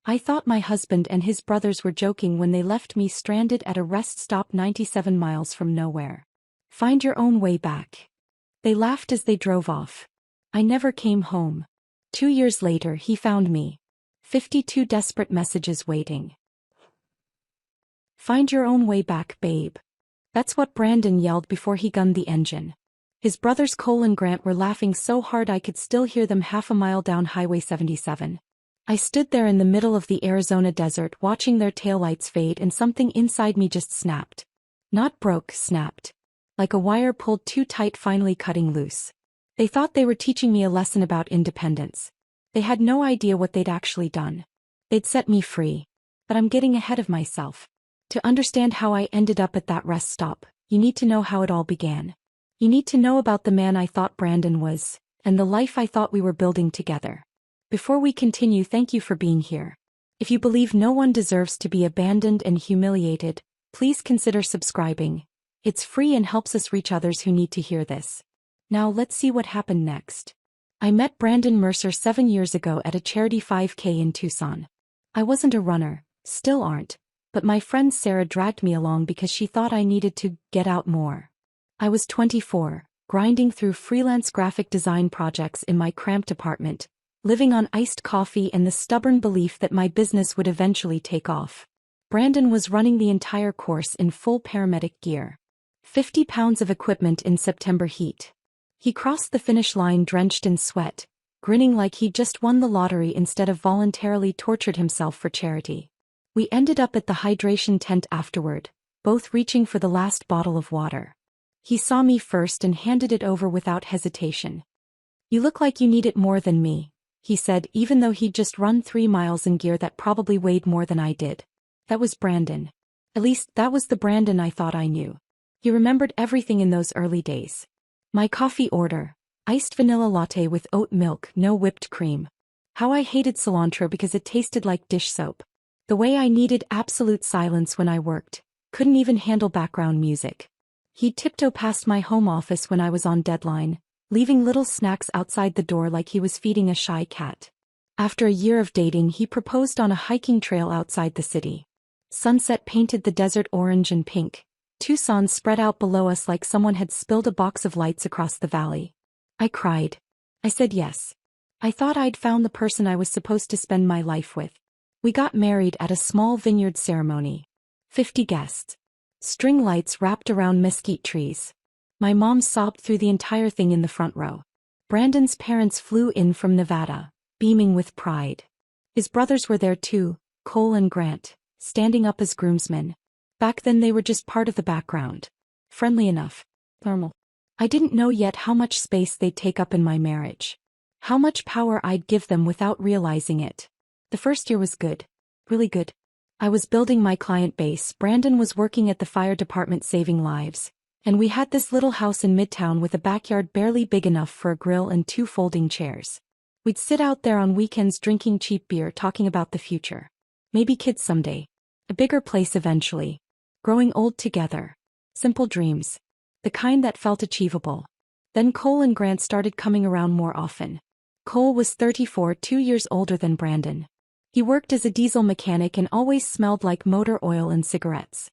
I thought my husband and his brothers were joking when they left me stranded at a rest stop 97 miles from nowhere. Find your own way back. They laughed as they drove off. I never came home. 2 years later he found me. 52 desperate messages waiting. Find your own way back, babe. That's what Brandon yelled before he gunned the engine. His brothers Cole and Grant were laughing so hard I could still hear them half a mile down Highway 77. I stood there in the middle of the Arizona desert watching their taillights fade and something inside me just snapped. Not broke, snapped. Like a wire pulled too tight finally cutting loose. They thought they were teaching me a lesson about independence. They had no idea what they'd actually done. They'd set me free. But I'm getting ahead of myself. To understand how I ended up at that rest stop, you need to know how it all began. You need to know about the man I thought Brandon was, and the life I thought we were building together. Before we continue, thank you for being here. If you believe no one deserves to be abandoned and humiliated, please consider subscribing. It's free and helps us reach others who need to hear this. Now let's see what happened next. I met Brandon Mercer 7 years ago at a charity 5K in Tucson. I wasn't a runner, still aren't, but my friend Sarah dragged me along because she thought I needed to get out more. I was 24, grinding through freelance graphic design projects in my cramped apartment, living on iced coffee and the stubborn belief that my business would eventually take off. Brandon was running the entire course in full paramedic gear. 50 pounds of equipment in September heat. He crossed the finish line drenched in sweat, grinning like he'd just won the lottery instead of voluntarily tortured himself for charity. We ended up at the hydration tent afterward, both reaching for the last bottle of water. He saw me first and handed it over without hesitation. You look like you need it more than me, he said, even though he'd just run 3 miles in gear that probably weighed more than I did. That was Brandon. At least that was the Brandon I thought I knew. He remembered everything in those early days. My coffee order: iced vanilla latte with oat milk, no whipped cream. How I hated Solentha because it tasted like dish soap. The way I needed absolute silence when I worked, couldn't even handle background music. He'd tiptoe past my home office when I was on deadline, leaving little snacks outside the door like he was feeding a shy cat. After a year of dating, he proposed on a hiking trail outside the city. Sunset painted the desert orange and pink. Tucson spread out below us like someone had spilled a box of lights across the valley. I cried. I said yes. I thought I'd found the person I was supposed to spend my life with. We got married at a small vineyard ceremony. 50 guests. String lights wrapped around mesquite trees. My mom sobbed through the entire thing in the front row. Brandon's parents flew in from Nevada, beaming with pride. His brothers were there too, Cole and Grant, standing up as groomsmen. Back then they were just part of the background. Friendly enough. Normal. I didn't know yet how much space they'd take up in my marriage. How much power I'd give them without realizing it. The first year was good. Really good. I was building my client base. Brandon was working at the fire department saving lives. And we had this little house in Midtown with a backyard barely big enough for a grill and 2 folding chairs. We'd sit out there on weekends drinking cheap beer talking about the future. Maybe kids someday. A bigger place eventually. Growing old together. Simple dreams. The kind that felt achievable. Then Cole and Grant started coming around more often. Cole was 34, 2 years older than Brandon. He worked as a diesel mechanic and always smelled like motor oil and cigarettes.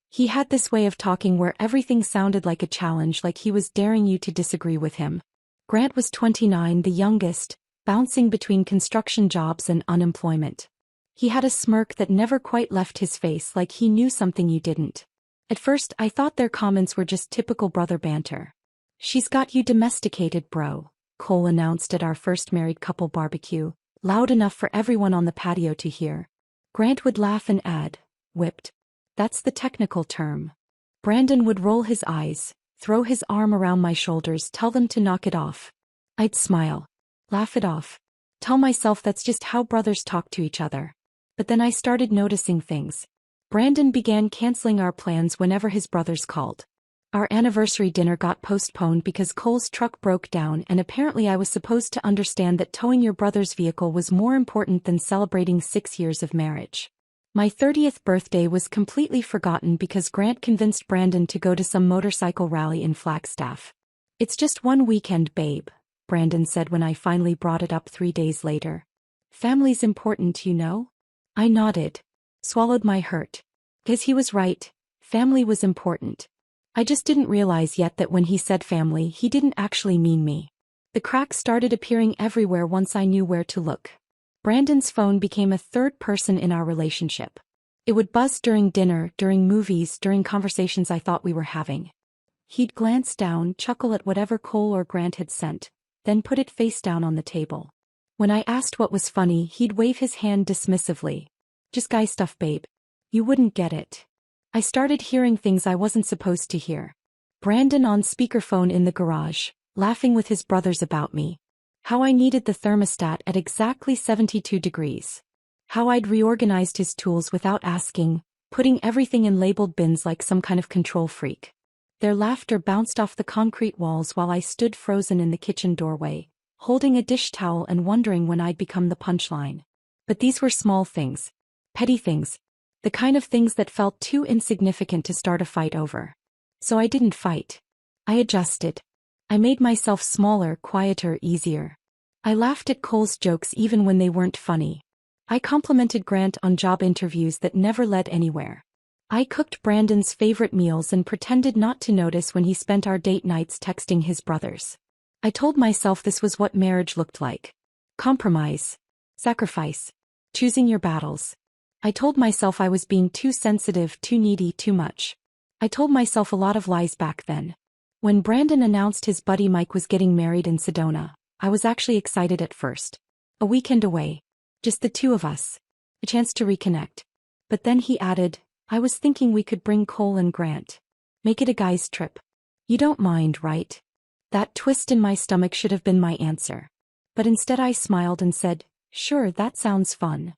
He had this way of talking where everything sounded like a challenge, like he was daring you to disagree with him. Grant was 29, the youngest, bouncing between construction jobs and unemployment. He had a smirk that never quite left his face, like he knew something you didn't. At first I thought their comments were just typical brother banter. "She's got you domesticated, bro," Cole announced at our first married couple barbecue, loud enough for everyone on the patio to hear. Grant would laugh and add, "Whipped. That's the technical term." Brandon would roll his eyes, throw his arm around my shoulders, tell them to knock it off. I'd smile, laugh it off, tell myself that's just how brothers talk to each other. But then I started noticing things. Brandon began canceling our plans whenever his brothers called. Our anniversary dinner got postponed because Cole's truck broke down, and apparently I was supposed to understand that towing your brother's vehicle was more important than celebrating 6 years of marriage. My 30th birthday was completely forgotten because Grant convinced Brandon to go to some motorcycle rally in Flagstaff. "It's just one weekend, babe," Brandon said when I finally brought it up 3 days later. "Family's important, you know?" I nodded. Swallowed my hurt. 'Cause he was right. Family was important. I just didn't realize yet that when he said family, he didn't actually mean me. The cracks started appearing everywhere once I knew where to look. Brandon's phone became a third person in our relationship. It would buzz during dinner, during movies, during conversations I thought we were having. He'd glance down, chuckle at whatever Cole or Grant had sent, then put it face down on the table. When I asked what was funny, he'd wave his hand dismissively. Just guy stuff, babe. You wouldn't get it. I started hearing things I wasn't supposed to hear. Brandon on speakerphone in the garage, laughing with his brothers about me. How I needed the thermostat at exactly 72 degrees. How I'd reorganized his tools without asking, putting everything in labeled bins like some kind of control freak. Their laughter bounced off the concrete walls while I stood frozen in the kitchen doorway, holding a dish towel and wondering when I'd become the punchline. But these were small things. Petty things. The kind of things that felt too insignificant to start a fight over. So I didn't fight. I adjusted. I made myself smaller, quieter, easier. I laughed at Cole's jokes even when they weren't funny. I complimented Grant on job interviews that never led anywhere. I cooked Brandon's favorite meals and pretended not to notice when he spent our date nights texting his brothers. I told myself this was what marriage looked like. Compromise. Sacrifice. Choosing your battles. I told myself I was being too sensitive, too needy, too much. I told myself a lot of lies back then. When Brandon announced his buddy Mike was getting married in Sedona, I was actually excited at first. A weekend away. Just the two of us. A chance to reconnect. But then he added, I was thinking we could bring Cole and Grant. Make it a guy's trip. You don't mind, right? That twist in my stomach should have been my answer. But instead I smiled and said, sure, that sounds fun.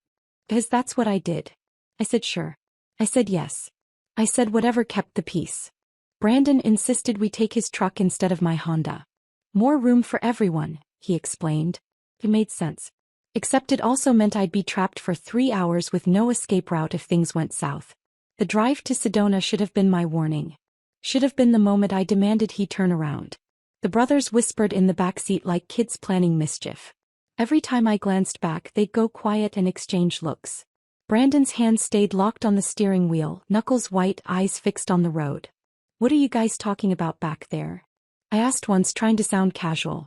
'Cause that's what I did. I said sure. I said yes. I said whatever kept the peace. Brandon insisted we take his truck instead of my Honda. More room for everyone, he explained. It made sense. Except it also meant I'd be trapped for 3 hours with no escape route if things went south. The drive to Sedona should have been my warning. Should have been the moment I demanded he turn around. The brothers whispered in the backseat like kids planning mischief. Every time I glanced back, they'd go quiet and exchange looks. Brandon's hand stayed locked on the steering wheel, knuckles white, eyes fixed on the road. What are you guys talking about back there? I asked once, trying to sound casual.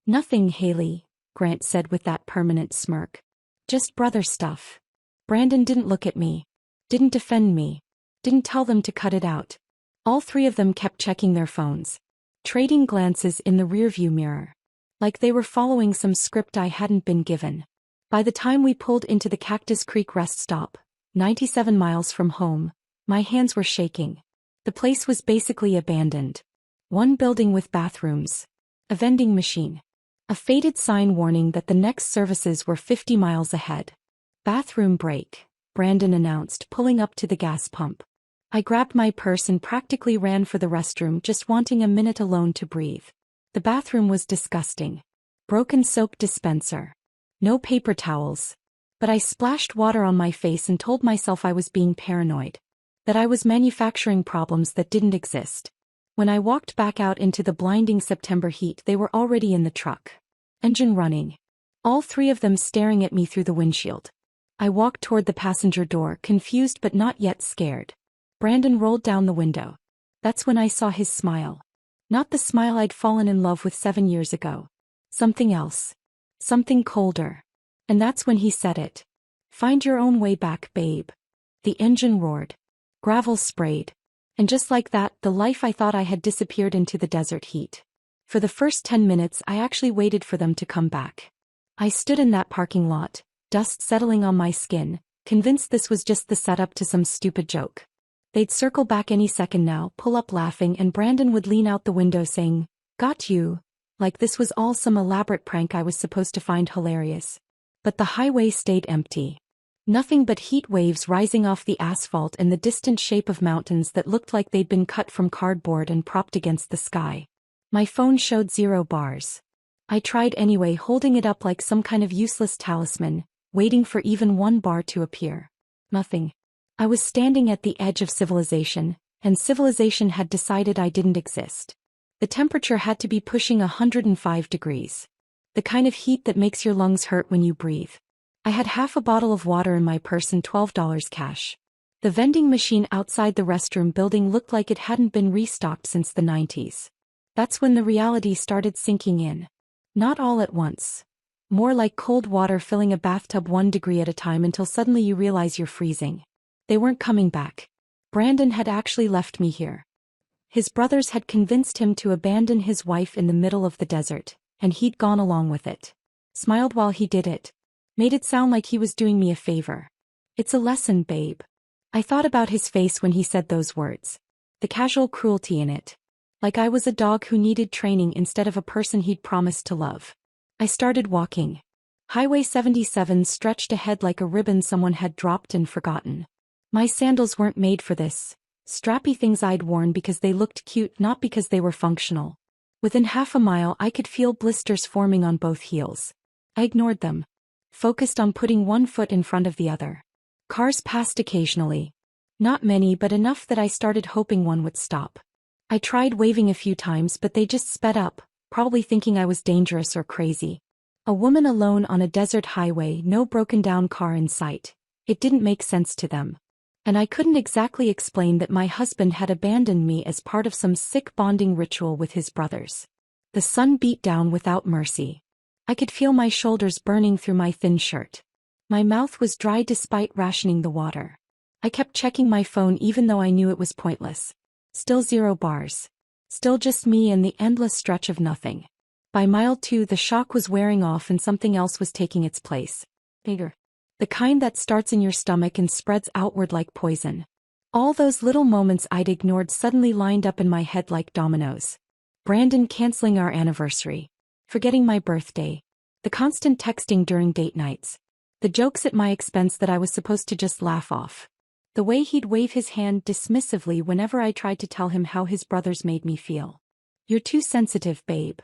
Nothing, Haley, Grant said with that permanent smirk. Just brother stuff. Brandon didn't look at me. Didn't defend me. Didn't tell them to cut it out. All three of them kept checking their phones. Trading glances in the rearview mirror. Like they were following some script I hadn't been given. By the time we pulled into the Cactus Creek rest stop, 97 miles from home, my hands were shaking. The place was basically abandoned. One building with bathrooms. A vending machine. A faded sign warning that the next services were 50 miles ahead. Bathroom break, Brandon announced, pulling up to the gas pump. I grabbed my purse and practically ran for the restroom, just wanting a minute alone to breathe. The bathroom was disgusting. Broken soap dispenser. No paper towels. But I splashed water on my face and told myself I was being paranoid. That I was manufacturing problems that didn't exist. When I walked back out into the blinding September heat, they were already in the truck. Engine running. All three of them staring at me through the windshield. I walked toward the passenger door, confused but not yet scared. Brandon rolled down the window. That's when I saw his smile. Not the smile I'd fallen in love with 7 years ago. Something else. Something colder. And that's when he said it. Find your own way back, babe. The engine roared. Gravel sprayed. And just like that, the life I thought I had disappeared into the desert heat. For the first 10 minutes, I actually waited for them to come back. I stood in that parking lot, dust settling on my skin, convinced this was just the setup to some stupid joke. They'd circle back any second now, pull up laughing, and Brandon would lean out the window saying, "Got you," like this was all some elaborate prank I was supposed to find hilarious. But the highway stayed empty. Nothing but heat waves rising off the asphalt and the distant shape of mountains that looked like they'd been cut from cardboard and propped against the sky. My phone showed 0 bars. I tried anyway, holding it up like some kind of useless talisman, waiting for even 1 bar to appear. Nothing. I was standing at the edge of civilization, and civilization had decided I didn't exist. The temperature had to be pushing 105 degrees. The kind of heat that makes your lungs hurt when you breathe. I had half a bottle of water in my purse and $12 cash. The vending machine outside the restroom building looked like it hadn't been restocked since the 90s. That's when the reality started sinking in. Not all at once. More like cold water filling a bathtub 1 degree at a time until suddenly you realize you're freezing. They weren't coming back. Brandon had actually left me here. His brothers had convinced him to abandon his wife in the middle of the desert, and he'd gone along with it. Smiled while he did it. Made it sound like he was doing me a favor. It's a lesson, babe. I thought about his face when he said those words. The casual cruelty in it. Like I was a dog who needed training instead of a person he'd promised to love. I started walking. Highway 77 stretched ahead like a ribbon someone had dropped and forgotten. My sandals weren't made for this. Strappy things I'd worn because they looked cute, not because they were functional. Within half a mile I could feel blisters forming on both heels. I ignored them. Focused on putting one foot in front of the other. Cars passed occasionally. Not many, but enough that I started hoping one would stop. I tried waving a few times, but they just sped up, probably thinking I was dangerous or crazy. A woman alone on a desert highway, no broken-down car in sight. It didn't make sense to them. And I couldn't exactly explain that my husband had abandoned me as part of some sick bonding ritual with his brothers. The sun beat down without mercy. I could feel my shoulders burning through my thin shirt. My mouth was dry despite rationing the water. I kept checking my phone even though I knew it was pointless. Still 0 bars. Still just me and the endless stretch of nothing. By mile 2 the shock was wearing off and something else was taking its place. Bigger. The kind that starts in your stomach and spreads outward like poison. All those little moments I'd ignored suddenly lined up in my head like dominoes. Brandon canceling our anniversary. Forgetting my birthday. The constant texting during date nights. The jokes at my expense that I was supposed to just laugh off. The way he'd wave his hand dismissively whenever I tried to tell him how his brothers made me feel. You're too sensitive, babe.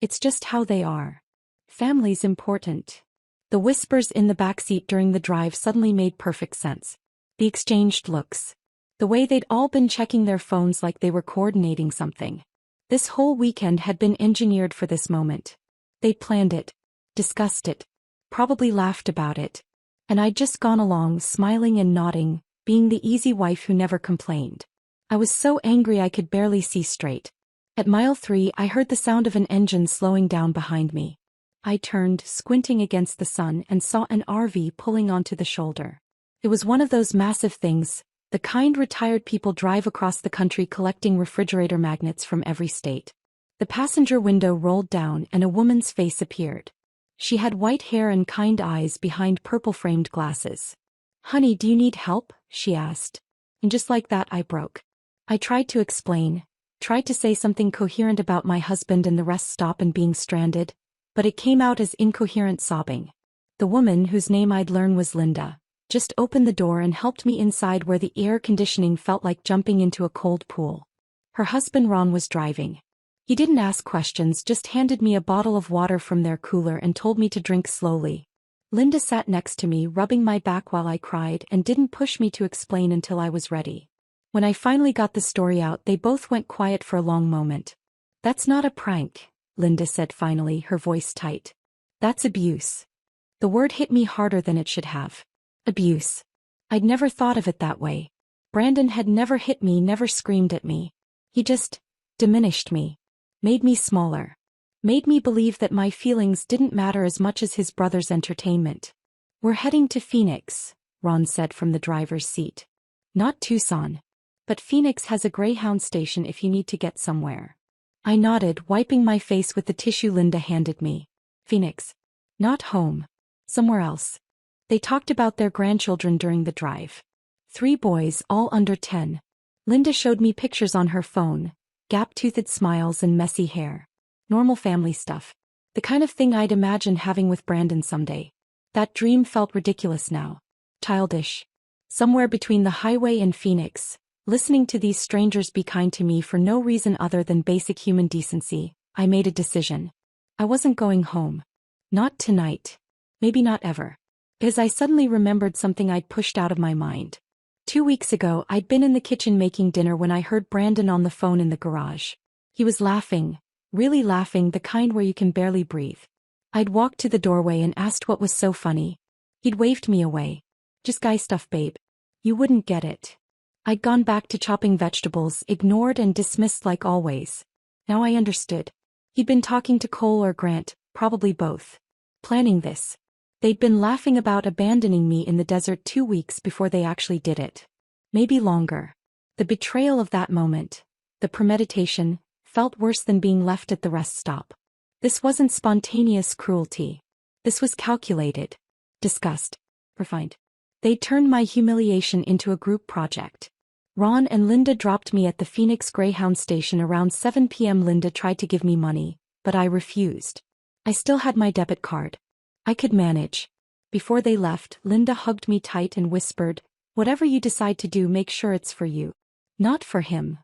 It's just how they are. Family's important. The whispers in the backseat during the drive suddenly made perfect sense. The exchanged looks. The way they'd all been checking their phones like they were coordinating something. This whole weekend had been engineered for this moment. They'd planned it. Discussed it. Probably laughed about it. And I'd just gone along smiling and nodding, being the easy wife who never complained. I was so angry I could barely see straight. At mile 3 I heard the sound of an engine slowing down behind me. I turned, squinting against the sun, and saw an RV pulling onto the shoulder. It was one of those massive things, the kind retired people drive across the country collecting refrigerator magnets from every state. The passenger window rolled down and a woman's face appeared. She had white hair and kind eyes behind purple-framed glasses. "Honey, do you need help?" she asked. And just like that I broke. I tried to explain, tried to say something coherent about my husband and the rest stop and being stranded, but it came out as incoherent sobbing. The woman, whose name I'd learned was Linda, just opened the door and helped me inside where the air conditioning felt like jumping into a cold pool. Her husband Ron was driving. He didn't ask questions, just handed me a bottle of water from their cooler and told me to drink slowly. Linda sat next to me, rubbing my back while I cried, and didn't push me to explain until I was ready. When I finally got the story out, they both went quiet for a long moment. "That's not a prank," Linda said finally, her voice tight. "That's abuse." The word hit me harder than it should have. Abuse. I'd never thought of it that way. Brandon had never hit me, never screamed at me. He just diminished me. Made me smaller. Made me believe that my feelings didn't matter as much as his brother's entertainment. "We're heading to Phoenix," Ron said from the driver's seat. "Not Tucson. But Phoenix has a Greyhound station if you need to get somewhere." I nodded, wiping my face with the tissue Linda handed me. "Phoenix. Not home. Somewhere else." They talked about their grandchildren during the drive. 3 boys, all under 10. Linda showed me pictures on her phone, gap-toothed smiles and messy hair. Normal family stuff. The kind of thing I'd imagine having with Brandon someday. That dream felt ridiculous now. Childish. Somewhere between the highway and Phoenix, listening to these strangers be kind to me for no reason other than basic human decency, I made a decision. I wasn't going home. Not tonight. Maybe not ever. Because I suddenly remembered something I'd pushed out of my mind. 2 weeks ago, I'd been in the kitchen making dinner when I heard Brandon on the phone in the garage. He was laughing, really laughing, the kind where you can barely breathe. I'd walked to the doorway and asked what was so funny. He'd waved me away. Just guy stuff, babe. You wouldn't get it. I'd gone back to chopping vegetables, ignored and dismissed like always. Now I understood. He'd been talking to Cole or Grant, probably both. Planning this. They'd been laughing about abandoning me in the desert 2 weeks before they actually did it. Maybe longer. The betrayal of that moment, the premeditation, felt worse than being left at the rest stop. This wasn't spontaneous cruelty. This was calculated. Discussed. Refined. They turned my humiliation into a group project. Ron and Linda dropped me at the Phoenix Greyhound station around 7 p.m. Linda tried to give me money, but I refused. I still had my debit card. I could manage. Before they left, Linda hugged me tight and whispered, "Whatever you decide to do, make sure it's for you. Not for him."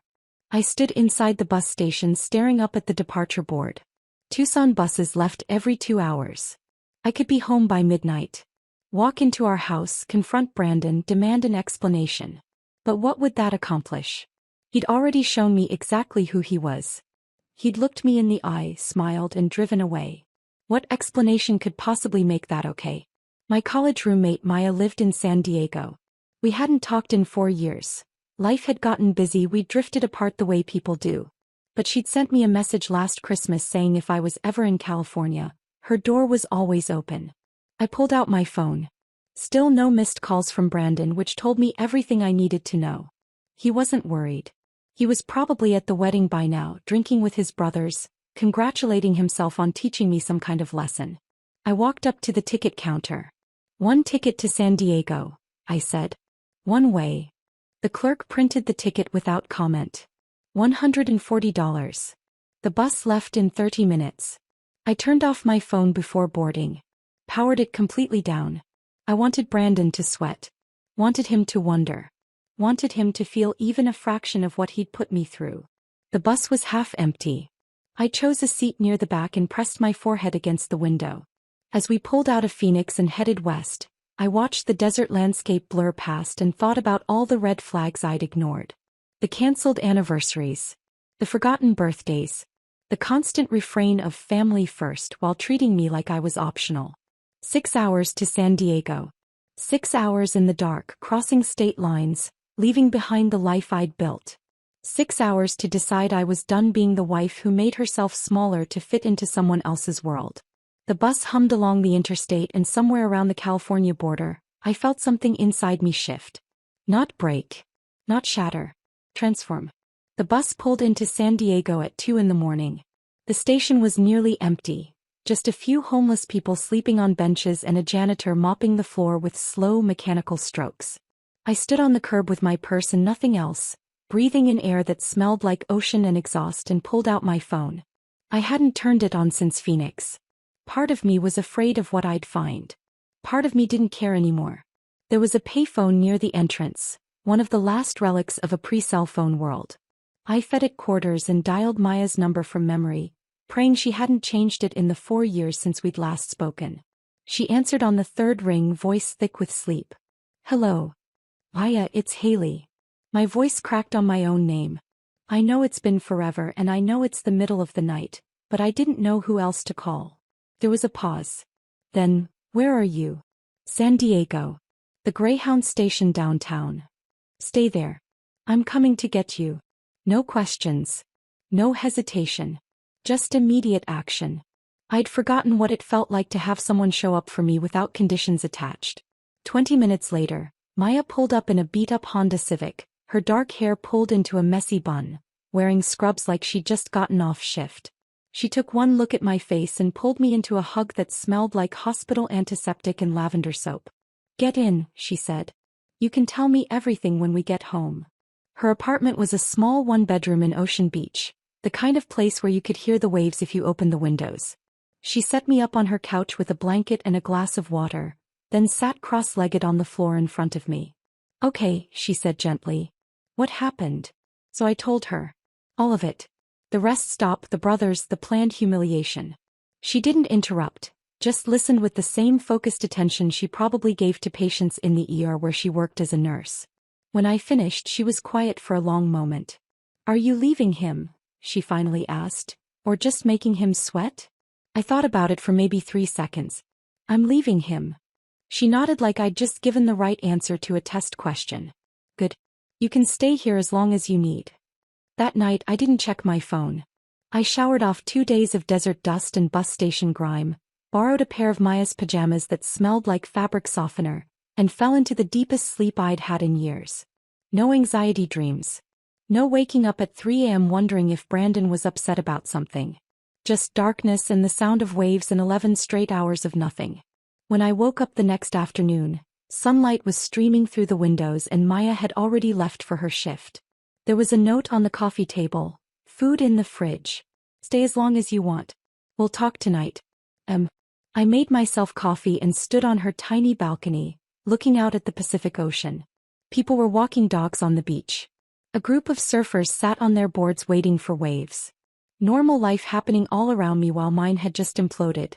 I stood inside the bus station staring up at the departure board. Tucson buses left every 2 hours. I could be home by midnight. Walk into our house, confront Brandon, demand an explanation. But what would that accomplish? He'd already shown me exactly who he was. He'd looked me in the eye, smiled, and driven away. What explanation could possibly make that okay? My college roommate Maya lived in San Diego. We hadn't talked in 4 years. Life had gotten busy, we'd drifted apart the way people do. But she'd sent me a message last Christmas saying if I was ever in California, her door was always open. I pulled out my phone. Still no missed calls from Brandon, which told me everything I needed to know. He wasn't worried. He was probably at the wedding by now, drinking with his brothers, congratulating himself on teaching me some kind of lesson. I walked up to the ticket counter. "1 ticket to San Diego," I said. "One way." The clerk printed the ticket without comment. $140. The bus left in 30 minutes. I turned off my phone before boarding. Powered it completely down. I wanted Brandon to sweat. Wanted him to wonder. Wanted him to feel even a fraction of what he'd put me through. The bus was half empty. I chose a seat near the back and pressed my forehead against the window. As we pulled out of Phoenix and headed west, I watched the desert landscape blur past and thought about all the red flags I'd ignored. The canceled anniversaries. The forgotten birthdays. The constant refrain of family first while treating me like I was optional. 6 hours to San Diego. 6 hours in the dark, crossing state lines, leaving behind the life I'd built. 6 hours to decide I was done being the wife who made herself smaller to fit into someone else's world. The bus hummed along the interstate, and somewhere around the California border, I felt something inside me shift. Not break. Not shatter. Transform. The bus pulled into San Diego at 2 in the morning. The station was nearly empty. Just a few homeless people sleeping on benches and a janitor mopping the floor with slow mechanical strokes. I stood on the curb with my purse and nothing else, breathing in air that smelled like ocean and exhaust, and pulled out my phone. I hadn't turned it on since Phoenix. Part of me was afraid of what I'd find. Part of me didn't care anymore. There was a payphone near the entrance, one of the last relics of a pre-cell phone world. I fed it quarters and dialed Maya's number from memory, praying she hadn't changed it in the 4 years since we'd last spoken. She answered on the third ring, voice thick with sleep. "Hello. Maya, it's Haley." My voice cracked on my own name. I know it's been forever and I know it's the middle of the night, but I didn't know who else to call. There was a pause. Then, "Where are you?" "San Diego. The Greyhound station downtown." "Stay there. I'm coming to get you." No questions. No hesitation. Just immediate action. I'd forgotten what it felt like to have someone show up for me without conditions attached. 20 minutes later, Maya pulled up in a beat-up Honda Civic, her dark hair pulled into a messy bun, wearing scrubs like she'd just gotten off shift. She took one look at my face and pulled me into a hug that smelled like hospital antiseptic and lavender soap. "Get in," she said. "You can tell me everything when we get home." Her apartment was a small one-bedroom in Ocean Beach, the kind of place where you could hear the waves if you opened the windows. She set me up on her couch with a blanket and a glass of water, then sat cross-legged on the floor in front of me. "Okay," she said gently. "What happened?" So I told her. All of it. The rest stop, the brothers, the planned humiliation. She didn't interrupt, just listened with the same focused attention she probably gave to patients in the ER where she worked as a nurse. When I finished, she was quiet for a long moment. "Are you leaving him?" she finally asked, "or just making him sweat?" I thought about it for maybe 3 seconds. "I'm leaving him." She nodded like I'd just given the right answer to a test question. Good. You can stay here as long as you need. That night I didn't check my phone. I showered off 2 days of desert dust and bus station grime, borrowed a pair of Maya's pajamas that smelled like fabric softener, and fell into the deepest sleep I'd had in years. No anxiety dreams. No waking up at 3 a.m. wondering if Brandon was upset about something. Just darkness and the sound of waves and 11 straight hours of nothing. When I woke up the next afternoon, sunlight was streaming through the windows and Maya had already left for her shift. There was a note on the coffee table. Food in the fridge. Stay as long as you want. We'll talk tonight. I made myself coffee and stood on her tiny balcony, looking out at the Pacific Ocean. People were walking dogs on the beach. A group of surfers sat on their boards waiting for waves. Normal life happening all around me while mine had just imploded.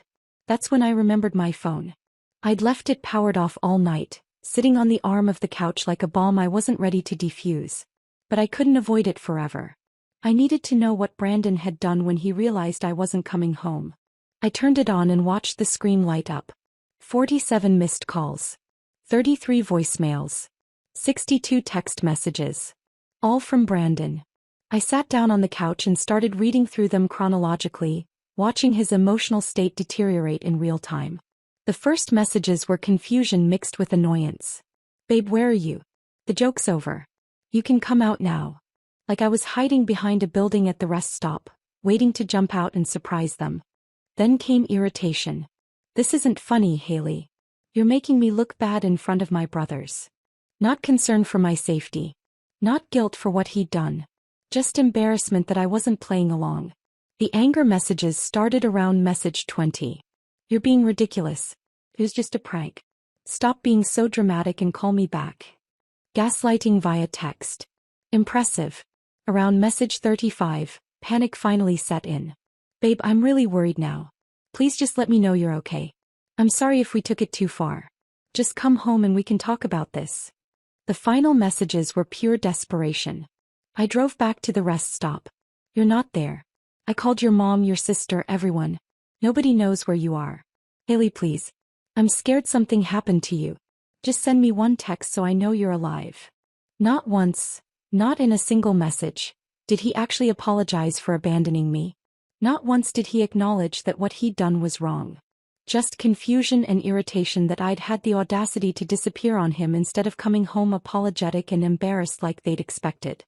That's when I remembered my phone. I'd left it powered off all night, sitting on the arm of the couch like a bomb I wasn't ready to defuse. But I couldn't avoid it forever. I needed to know what Brandon had done when he realized I wasn't coming home. I turned it on and watched the screen light up. 47 missed calls. 33 voicemails. 62 text messages. All from Brandon. I sat down on the couch and started reading through them chronologically, watching his emotional state deteriorate in real time. The first messages were confusion mixed with annoyance. Babe, where are you? The joke's over. You can come out now. Like I was hiding behind a building at the rest stop, waiting to jump out and surprise them. Then came irritation. This isn't funny, Haley. You're making me look bad in front of my brothers. Not concern for my safety. Not guilt for what he'd done. Just embarrassment that I wasn't playing along. The anger messages started around message 20. You're being ridiculous. It was just a prank. Stop being so dramatic and call me back. Gaslighting via text. Impressive. Around message 35, panic finally set in. Babe, I'm really worried now. Please just let me know you're okay. I'm sorry if we took it too far. Just come home and we can talk about this. The final messages were pure desperation. I drove back to the rest stop. You're not there. I called your mom, your sister, everyone. Nobody knows where you are. Haley, please. I'm scared something happened to you. Just send me one text so I know you're alive. Not once, not in a single message, did he actually apologize for abandoning me. Not once did he acknowledge that what he'd done was wrong. Just confusion and irritation that I'd had the audacity to disappear on him instead of coming home apologetic and embarrassed like they'd expected.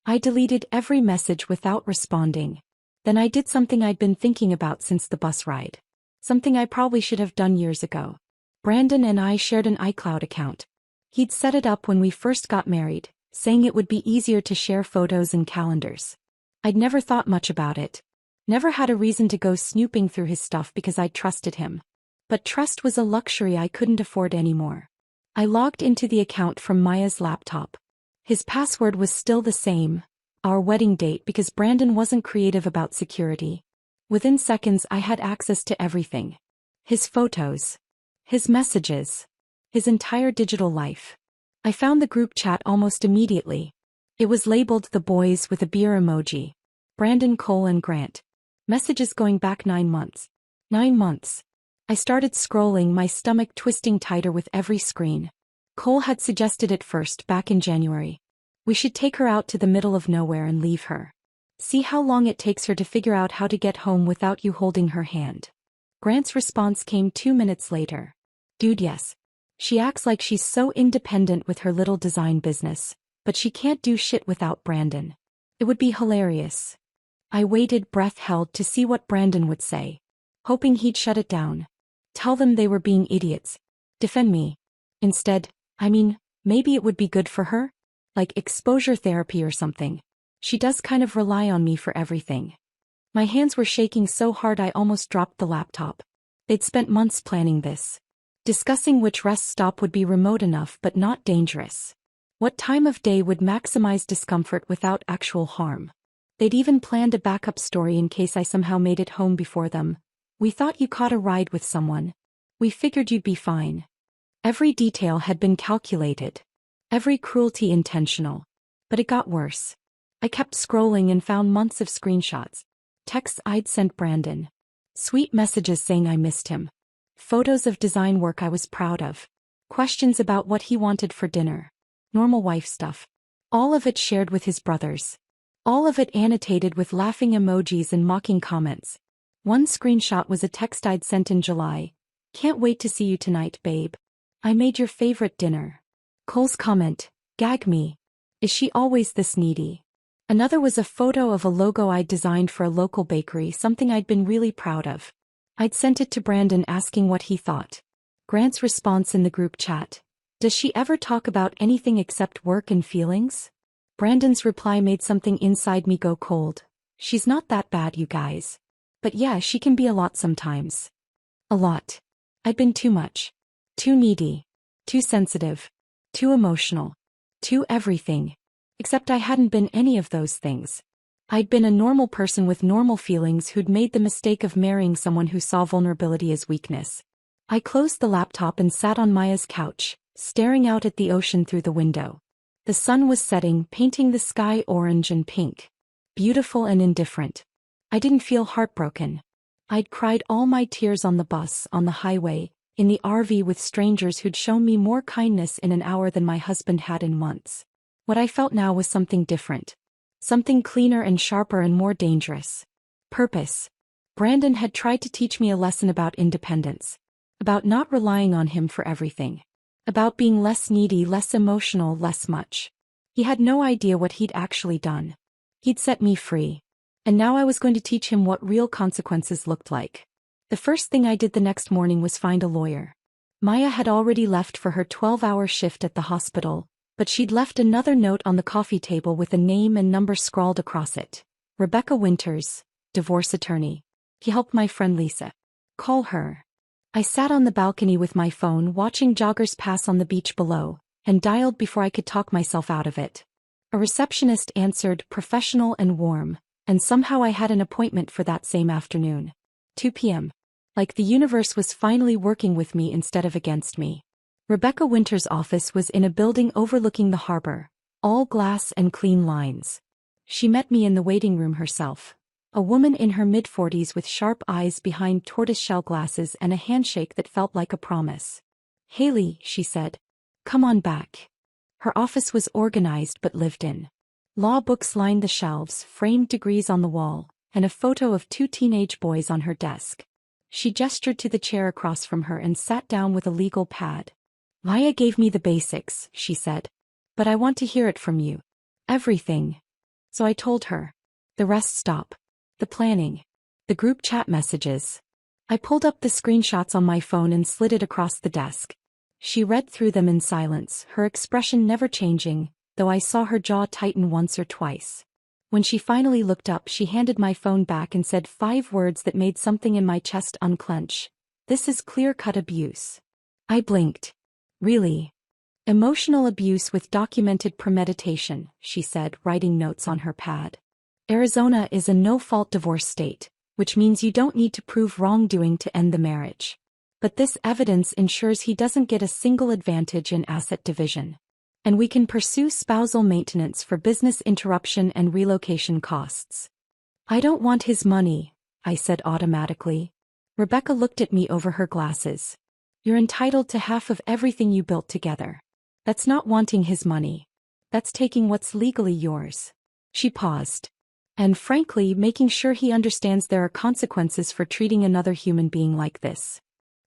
I deleted every message without responding. Then I did something I'd been thinking about since the bus ride. Something I probably should have done years ago. Brandon and I shared an iCloud account. He'd set it up when we first got married, saying it would be easier to share photos and calendars. I'd never thought much about it. Never had a reason to go snooping through his stuff because I trusted him. But trust was a luxury I couldn't afford anymore. I logged into the account from Maya's laptop. His password was still the same, our wedding date, because Brandon wasn't creative about security. Within seconds I had access to everything. His photos. His messages. His entire digital life. I found the group chat almost immediately. It was labeled The Boys with a beer emoji. Brandon, Cole and Grant. Messages going back 9 months. 9 months. I started scrolling, my stomach twisting tighter with every screen. Cole had suggested it first back in January. We should take her out to the middle of nowhere and leave her. See how long it takes her to figure out how to get home without you holding her hand. Grant's response came 2 minutes later. Dude, yes. She acts like she's so independent with her little design business, but she can't do shit without Brandon. It would be hilarious. I waited, breath held, to see what Brandon would say. Hoping he'd shut it down. Tell them they were being idiots. Defend me. Instead, maybe it would be good for her? Like exposure therapy or something. She does kind of rely on me for everything. My hands were shaking so hard I almost dropped the laptop. They'd spent months planning this. Discussing which rest stop would be remote enough but not dangerous. What time of day would maximize discomfort without actual harm. They'd even planned a backup story in case I somehow made it home before them. We thought you caught a ride with someone. We figured you'd be fine. Every detail had been calculated. Every cruelty intentional. But it got worse. I kept scrolling and found months of screenshots. Texts I'd sent Brandon. Sweet messages saying I missed him. Photos of design work I was proud of. questions about what he wanted for dinner. Normal wife stuff. All of it shared with his brothers. All of it annotated with laughing emojis and mocking comments. One screenshot was a text I'd sent in July. "Can't wait to see you tonight, babe. I made your favorite dinner." Cole's comment, "Gag me. Is she always this needy?" Another was a photo of a logo I'd designed for a local bakery, something I'd been really proud of. I'd sent it to Brandon asking what he thought. Grant's response in the group chat, "Does she ever talk about anything except work and feelings?" Brandon's reply made something inside me go cold. "She's not that bad, you guys. But yeah, she can be a lot sometimes. A lot. I'd been too much. Too needy. Too sensitive. Too emotional. Too everything. Except I hadn't been any of those things. I'd been a normal person with normal feelings who'd made the mistake of marrying someone who saw vulnerability as weakness. I closed the laptop and sat on Maya's couch, staring out at the ocean through the window. The sun was setting, painting the sky orange and pink. Beautiful and indifferent. I didn't feel heartbroken. I'd cried all my tears on the bus, on the highway, in the RV with strangers who'd shown me more kindness in an hour than my husband had in months. What I felt now was something different. Something cleaner and sharper and more dangerous. Purpose. Brandon had tried to teach me a lesson about independence. About not relying on him for everything. About being less needy, less emotional, less much. He had no idea what he'd actually done. He'd set me free. And now I was going to teach him what real consequences looked like. The first thing I did the next morning was find a lawyer. Maya had already left for her 12-hour shift at the hospital, but she'd left another note on the coffee table with a name and number scrawled across it. Rebecca Winters, divorce attorney. He helped my friend Lisa. Call her. I sat on the balcony with my phone watching joggers pass on the beach below, and dialed before I could talk myself out of it. A receptionist answered, professional and warm. And somehow I had an appointment for that same afternoon. 2 p.m. Like the universe was finally working with me instead of against me. Rebecca Winter's office was in a building overlooking the harbor, all glass and clean lines. She met me in the waiting room herself. A woman in her mid-40s with sharp eyes behind tortoiseshell glasses and a handshake that felt like a promise. "Haley," she said. "Come on back." Her office was organized but lived in. Law books lined the shelves, framed degrees on the wall, and a photo of 2 teenage boys on her desk. She gestured to the chair across from her and sat down with a legal pad. "Maya gave me the basics," she said. "But I want to hear it from you. Everything." So I told her. The rest stop. The planning. The group chat messages. I pulled up the screenshots on my phone and slid it across the desk. She read through them in silence, her expression never changing, though I saw her jaw tighten once or twice. When she finally looked up, she handed my phone back and said 5 words that made something in my chest unclench. "This is clear-cut abuse." I blinked. "Really? Emotional abuse with documented premeditation," she said, writing notes on her pad. "Arizona is a no-fault divorce state, which means you don't need to prove wrongdoing to end the marriage. But this evidence ensures he doesn't get a single advantage in asset division. And we can pursue spousal maintenance for business interruption and relocation costs." "I don't want his money," I said automatically. Rebecca looked at me over her glasses. "You're entitled to half of everything you built together. That's not wanting his money. That's taking what's legally yours." She paused. "And frankly, making sure he understands there are consequences for treating another human being like this."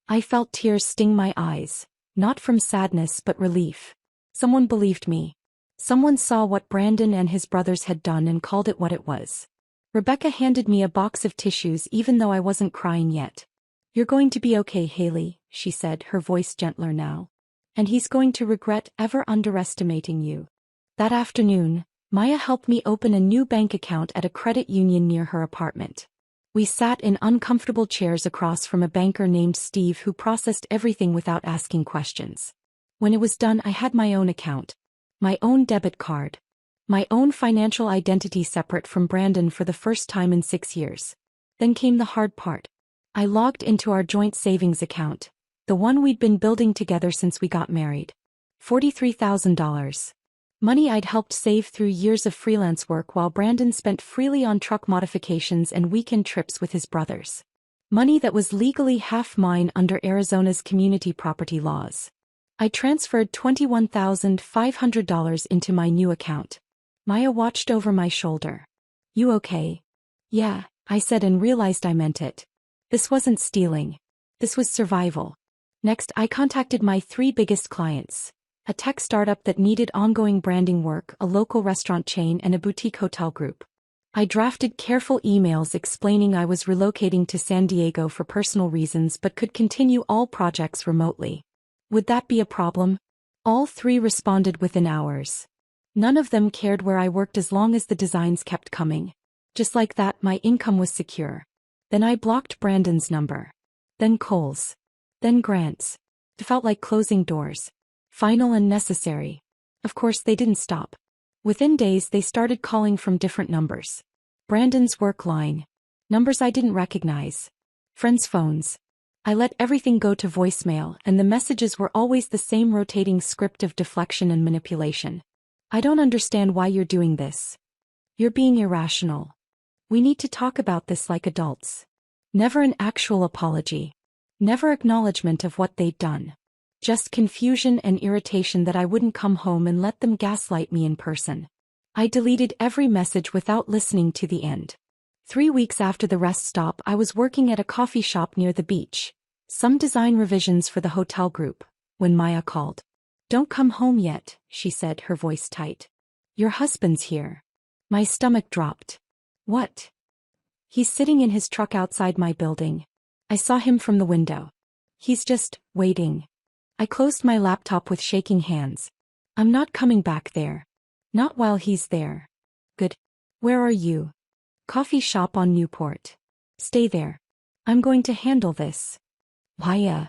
I felt tears sting my eyes, not from sadness but relief. Someone believed me. Someone saw what Brandon and his brothers had done and called it what it was. Rebecca handed me a box of tissues even though I wasn't crying yet. "You're going to be okay, Haley," she said, her voice gentler now. "And he's going to regret ever underestimating you." That afternoon, Maya helped me open a new bank account at a credit union near her apartment. We sat in uncomfortable chairs across from a banker named Steve who processed everything without asking questions. When it was done, I had my own account. My own debit card. My own financial identity separate from Brandon for the first time in 6 years. Then came the hard part. I logged into our joint savings account, the one we'd been building together since we got married. $43,000. Money I'd helped save through years of freelance work while Brandon spent freely on truck modifications and weekend trips with his brothers. Money that was legally half mine under Arizona's community property laws. I transferred $21,500 into my new account. Maya watched over my shoulder. You okay? Yeah, I said and realized I meant it. This wasn't stealing. This was survival. Next, I contacted my 3 biggest clients. A tech startup that needed ongoing branding work, a local restaurant chain, and a boutique hotel group. I drafted careful emails explaining I was relocating to San Diego for personal reasons but could continue all projects remotely. Would that be a problem? All 3 responded within hours. None of them cared where I worked as long as the designs kept coming. Just like that, my income was secure. Then I blocked Brandon's number. Then Cole's. Then Grant's. It felt like closing doors. Final and necessary. Of course, they didn't stop. Within days, they started calling from different numbers. Brandon's work line. Numbers I didn't recognize. Friends' phones. I let everything go to voicemail, and the messages were always the same rotating script of deflection and manipulation. I don't understand why you're doing this. You're being irrational. We need to talk about this like adults. Never an actual apology. Never acknowledgement of what they'd done. Just confusion and irritation that I wouldn't come home and let them gaslight me in person. I deleted every message without listening to the end. 3 weeks after the rest stop, I was working at a coffee shop near the beach. Some design revisions for the hotel group, when Maya called. Don't come home yet, she said, her voice tight. Your husband's here. My stomach dropped. What? He's sitting in his truck outside my building. I saw him from the window. He's just waiting. I closed my laptop with shaking hands. I'm not coming back there. Not while he's there. Good. Where are you? Coffee shop on Newport. Stay there. I'm going to handle this. Maya.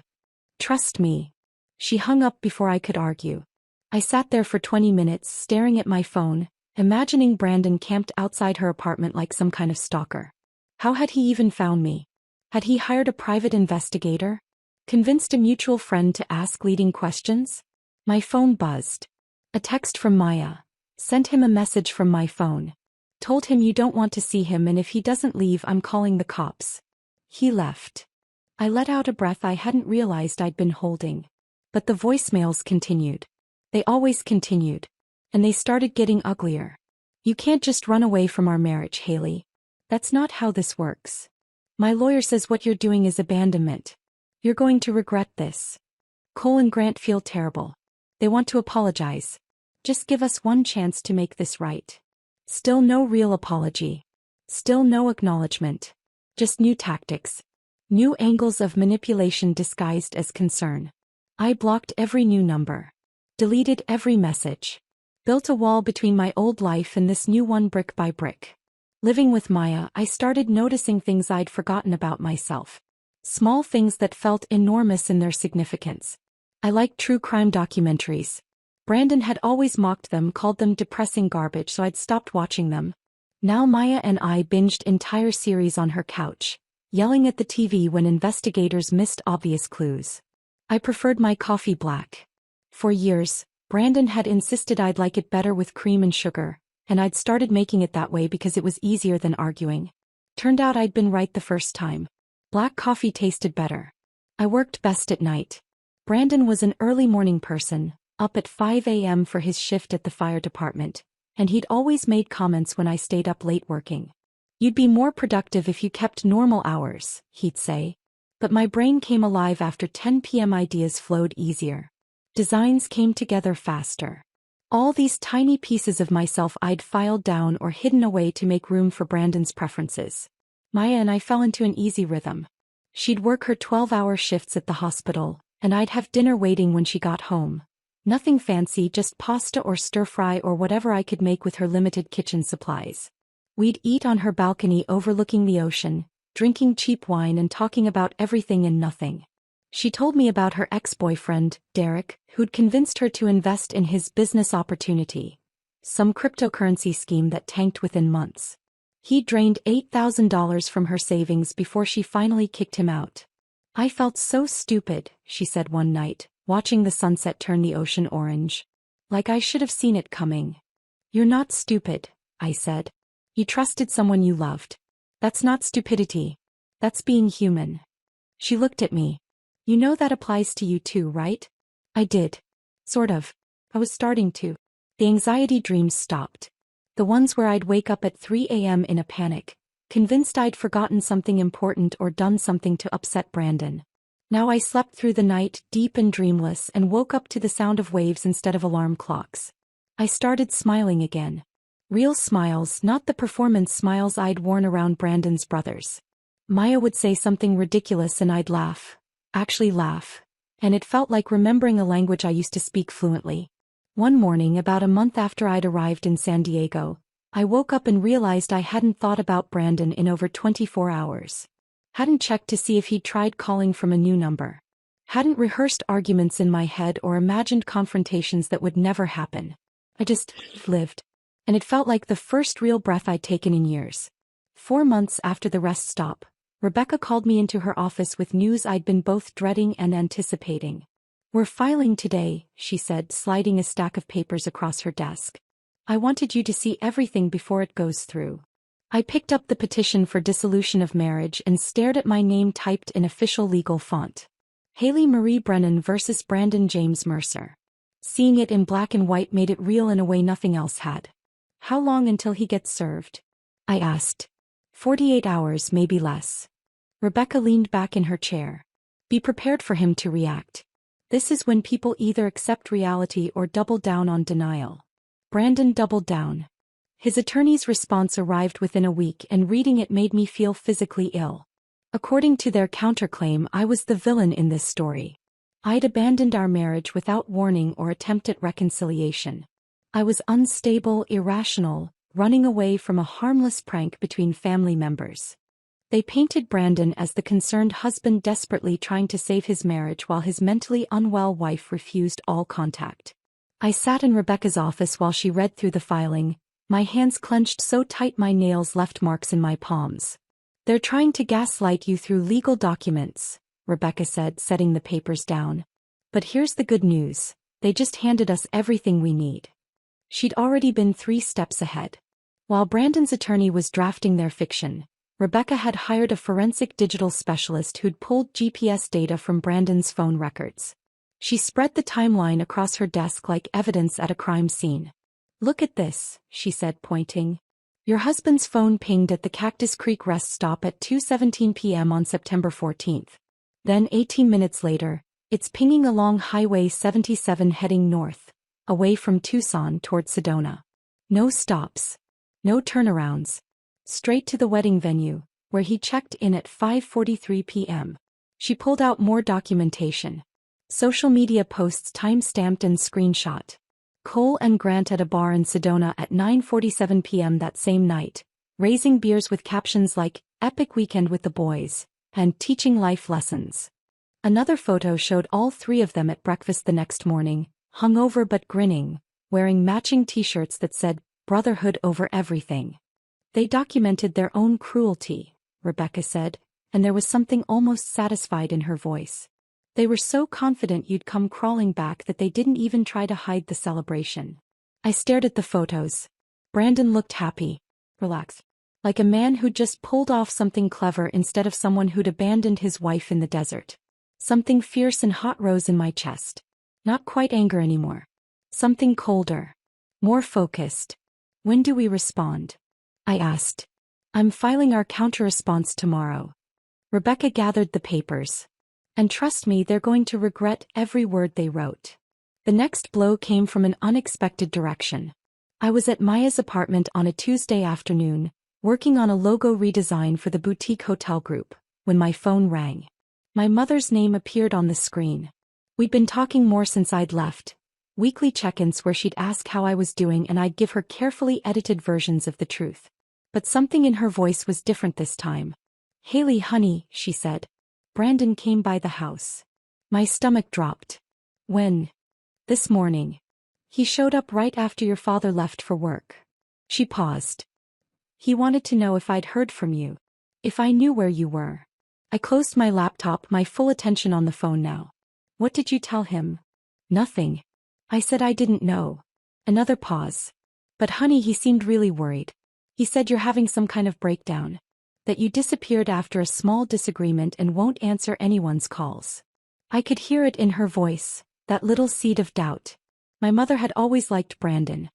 Trust me. She hung up before I could argue. I sat there for 20 minutes staring at my phone, imagining Brandon camped outside her apartment like some kind of stalker. How had he even found me? Had he hired a private investigator? Convinced a mutual friend to ask leading questions? My phone buzzed. A text from Maya. Sent him a message from my phone. Told him you don't want to see him and if he doesn't leave I'm calling the cops. He left. I let out a breath I hadn't realized I'd been holding. But the voicemails continued. They always continued. And they started getting uglier. You can't just run away from our marriage, Haley. That's not how this works. My lawyer says what you're doing is abandonment. You're going to regret this. Cole and Grant feel terrible. They want to apologize. Just give us one chance to make this right. Still no real apology. Still no acknowledgement. Just new tactics. New angles of manipulation disguised as concern. I blocked every new number. Deleted every message. Built a wall between my old life and this new one brick by brick. Living with Maya, I started noticing things I'd forgotten about myself. Small things that felt enormous in their significance. I liked true crime documentaries. Brandon had always mocked them, called them depressing garbage, so I'd stopped watching them. Now Maya and I binged entire series on her couch, yelling at the TV when investigators missed obvious clues. I preferred my coffee black. For years, Brandon had insisted I'd like it better with cream and sugar, and I'd started making it that way because it was easier than arguing. Turned out I'd been right the first time. Black coffee tasted better. I worked best at night. Brandon was an early morning person, up at 5 a.m. for his shift at the fire department, and he'd always made comments when I stayed up late working. You'd be more productive if you kept normal hours, he'd say. But my brain came alive after 10 p.m. Ideas flowed easier. Designs came together faster. All these tiny pieces of myself I'd filed down or hidden away to make room for Brandon's preferences. Maya and I fell into an easy rhythm. She'd work her 12-hour shifts at the hospital, and I'd have dinner waiting when she got home. Nothing fancy, just pasta or stir-fry or whatever I could make with her limited kitchen supplies. We'd eat on her balcony overlooking the ocean, drinking cheap wine and talking about everything and nothing. She told me about her ex-boyfriend, Derek, who'd convinced her to invest in his business opportunity. Some cryptocurrency scheme that tanked within months. He drained $8,000 from her savings before she finally kicked him out. I felt so stupid, she said one night, watching the sunset turn the ocean orange. Like I should have seen it coming. You're not stupid, I said. You trusted someone you loved. That's not stupidity. That's being human. She looked at me. You know that applies to you too, right? I did. Sort of. I was starting to. The anxiety dreams stopped. The ones where I'd wake up at 3 a.m. in a panic, convinced I'd forgotten something important or done something to upset Brandon. Now I slept through the night, deep and dreamless, and woke up to the sound of waves instead of alarm clocks. I started smiling again. Real smiles, not the performance smiles I'd worn around Brandon's brothers. Maya would say something ridiculous and I'd laugh. Actually laugh. And it felt like remembering a language I used to speak fluently. One morning, about a month after I'd arrived in San Diego, I woke up and realized I hadn't thought about Brandon in over 24 hours. Hadn't checked to see if he'd tried calling from a new number. Hadn't rehearsed arguments in my head or imagined confrontations that would never happen. I just lived. And it felt like the first real breath I'd taken in years. 4 months after the rest stop, Rebecca called me into her office with news I'd been both dreading and anticipating. "We're filing today," she said, sliding a stack of papers across her desk. "I wanted you to see everything before it goes through." I picked up the petition for dissolution of marriage and stared at my name typed in official legal font. Haley Marie Brennan versus Brandon James Mercer. Seeing it in black and white made it real in a way nothing else had. "How long until he gets served?" I asked. 48 hours, maybe less. Rebecca leaned back in her chair. Be prepared for him to react. This is when people either accept reality or double down on denial. Brandon doubled down. His attorney's response arrived within a week, and reading it made me feel physically ill. According to their counterclaim, I was the villain in this story. I'd abandoned our marriage without warning or attempt at reconciliation. I was unstable, irrational, running away from a harmless prank between family members. They painted Brandon as the concerned husband desperately trying to save his marriage while his mentally unwell wife refused all contact. I sat in Rebecca's office while she read through the filing, my hands clenched so tight my nails left marks in my palms. "They're trying to gaslight you through legal documents," Rebecca said, setting the papers down. "But here's the good news. They just handed us everything we need." She'd already been 3 steps ahead. While Brandon's attorney was drafting their fiction, Rebecca had hired a forensic digital specialist who'd pulled GPS data from Brandon's phone records. She spread the timeline across her desk like evidence at a crime scene. "Look at this," she said, pointing. "Your husband's phone pinged at the Cactus Creek rest stop at 2:17 p.m. on September 14th. Then 18 minutes later, it's pinging along Highway 77 heading north, away from Tucson toward Sedona. No stops. No turnarounds. Straight to the wedding venue, where he checked in at 5:43 p.m. She pulled out more documentation. Social media posts time-stamped and screenshot. Cole and Grant at a bar in Sedona at 9:47 p.m. that same night, raising beers with captions like, "Epic weekend with the boys," and "Teaching life lessons." Another photo showed all 3 of them at breakfast the next morning, hungover but grinning, wearing matching t-shirts that said, "Brotherhood over everything." They documented their own cruelty, Rebecca said, and there was something almost satisfied in her voice. They were so confident you'd come crawling back that they didn't even try to hide the celebration. I stared at the photos. Brandon looked happy, relaxed, like a man who'd just pulled off something clever instead of someone who'd abandoned his wife in the desert. Something fierce and hot rose in my chest. Not quite anger anymore. Something colder. More focused. "When do we respond?" I asked. "I'm filing our counter-response tomorrow." Rebecca gathered the papers. "And trust me, they're going to regret every word they wrote." The next blow came from an unexpected direction. I was at Maya's apartment on a Tuesday afternoon, working on a logo redesign for the boutique hotel group, when my phone rang. My mother's name appeared on the screen. We'd been talking more since I'd left. Weekly check-ins where she'd ask how I was doing and I'd give her carefully edited versions of the truth. But something in her voice was different this time. "Haley, honey," she said. "Brandon came by the house." My stomach dropped. "When?" "This morning. He showed up right after your father left for work." She paused. "He wanted to know if I'd heard from you. If I knew where you were." I closed my laptop, my full attention on the phone now. "What did you tell him?" "Nothing." I said I didn't know. Another pause. "But honey, he seemed really worried. He said you're having some kind of breakdown. That you disappeared after a small disagreement and won't answer anyone's calls." I could hear it in her voice, That little seed of doubt. My mother had always liked Brandon.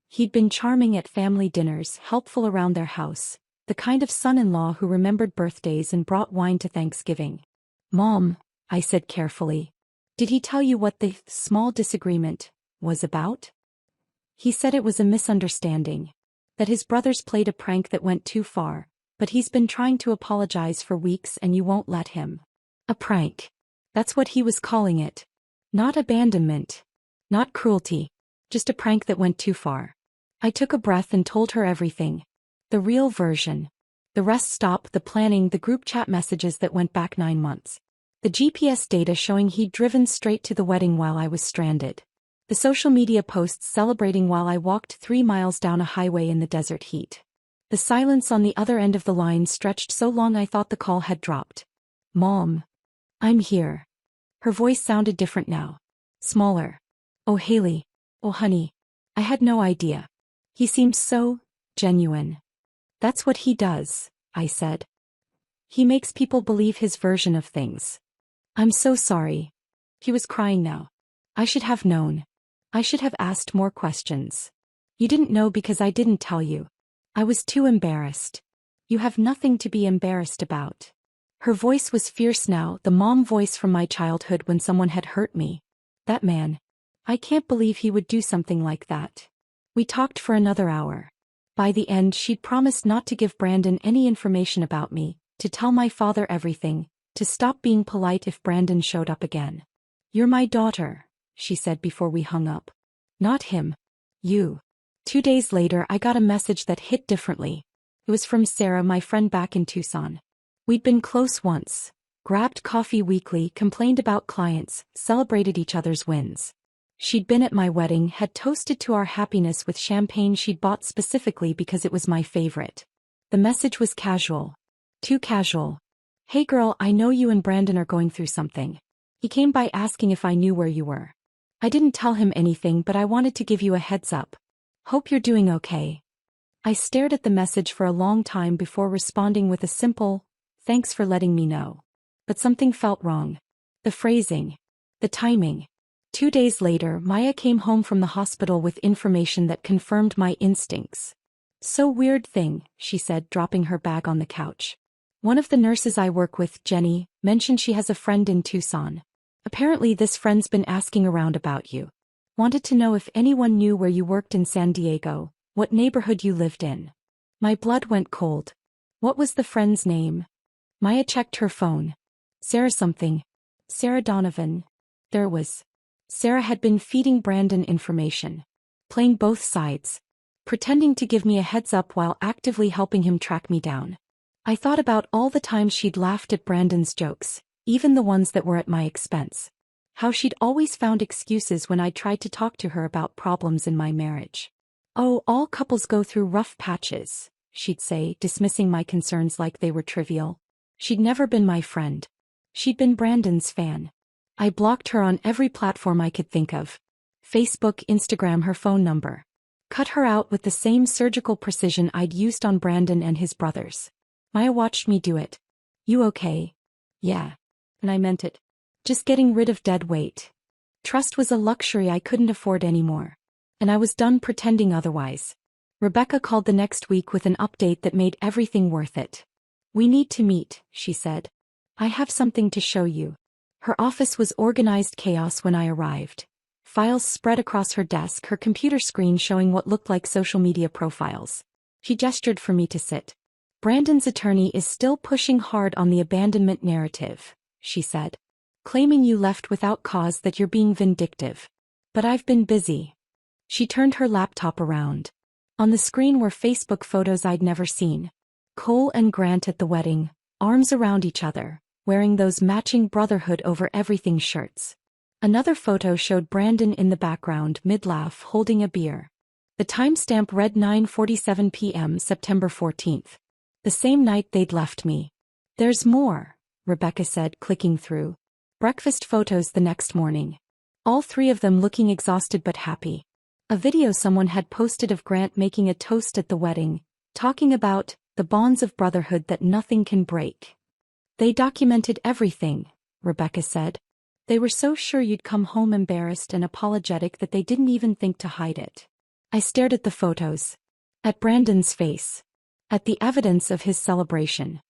He'd been charming at family dinners, helpful around their house, the kind of son-in-law who remembered birthdays and brought wine to Thanksgiving. Mom, I said carefully. Did he tell you what the small disagreement was about? He said it was a misunderstanding. That his brothers played a prank that went too far, but he's been trying to apologize for weeks and you won't let him. A prank. That's what he was calling it. Not abandonment. Not cruelty. Just a prank that went too far. I took a breath and told her everything. The real version. The rest stop, the planning, the group chat messages that went back 9 months. The GPS data showing he'd driven straight to the wedding while I was stranded. The social media posts celebrating while I walked 3 miles down a highway in the desert heat. The silence on the other end of the line stretched so long I thought the call had dropped. Mom. I'm here. Her voice sounded different now. Smaller. Oh Haley. Oh honey. I had no idea. He seemed so genuine. That's what he does, I said. He makes people believe his version of things. I'm so sorry. He was crying now. I should have known. I should have asked more questions. You didn't know because I didn't tell you. I was too embarrassed. You have nothing to be embarrassed about. Her voice was fierce now, the mom voice from my childhood when someone had hurt me. That man. I can't believe he would do something like that. We talked for another hour. By the end, she'd promised not to give Brandon any information about me, to tell my father everything, to stop being polite if Brandon showed up again. You're my daughter, she said before we hung up. Not him. You. 2 days later, I got a message that hit differently. It was from Sarah, my friend back in Tucson. We'd been close once, grabbed coffee weekly, complained about clients, celebrated each other's wins. She'd been at my wedding, had toasted to our happiness with champagne she'd bought specifically because it was my favorite. The message was casual. Too casual. Hey girl, I know you and Brandon are going through something. He came by asking if I knew where you were. I didn't tell him anything, but I wanted to give you a heads up. Hope you're doing okay. I stared at the message for a long time before responding with a simple, thanks for letting me know. But something felt wrong. The phrasing. The timing. 2 days later, Maya came home from the hospital with information that confirmed my instincts. So weird thing, she said, dropping her bag on the couch. One of the nurses I work with, Jenny, mentioned she has a friend in Tucson. Apparently this friend's been asking around about you. Wanted to know if anyone knew where you worked in San Diego, what neighborhood you lived in. My blood went cold. What was the friend's name? Maya checked her phone. Sarah something. Sarah Donovan. There was. Sarah had been feeding Brandon information. Playing both sides. Pretending to give me a heads up while actively helping him track me down. I thought about all the times she'd laughed at Brandon's jokes, even the ones that were at my expense. How she'd always found excuses when I tried to talk to her about problems in my marriage. Oh, all couples go through rough patches, she'd say, dismissing my concerns like they were trivial. She'd never been my friend. She'd been Brandon's fan. I blocked her on every platform I could think of. Facebook, Instagram, her phone number. Cut her out with the same surgical precision I'd used on Brandon and his brothers. Maya watched me do it. You okay? Yeah. And I meant it. Just getting rid of dead weight. Trust was a luxury I couldn't afford anymore. And I was done pretending otherwise. Rebecca called the next week with an update that made everything worth it. We need to meet, she said. I have something to show you. Her office was organized chaos when I arrived. Files spread across her desk, her computer screen showing what looked like social media profiles. She gestured for me to sit. Brandon's attorney is still pushing hard on the abandonment narrative, she said. Claiming you left without cause, that you're being vindictive. But I've been busy. She turned her laptop around. On the screen were Facebook photos I'd never seen. Cole and Grant at the wedding, arms around each other, wearing those matching brotherhood over everything shirts. Another photo showed Brandon in the background, mid-laugh, holding a beer. The timestamp read 9:47 p.m. September 14th. The same night they'd left me. There's more, Rebecca said, clicking through. Breakfast photos the next morning. All 3 of them looking exhausted but happy. A video someone had posted of Grant making a toast at the wedding, talking about the bonds of brotherhood that nothing can break. They documented everything, Rebecca said. They were so sure you'd come home embarrassed and apologetic that they didn't even think to hide it. I stared at the photos. At Brandon's face. At the evidence of his celebration.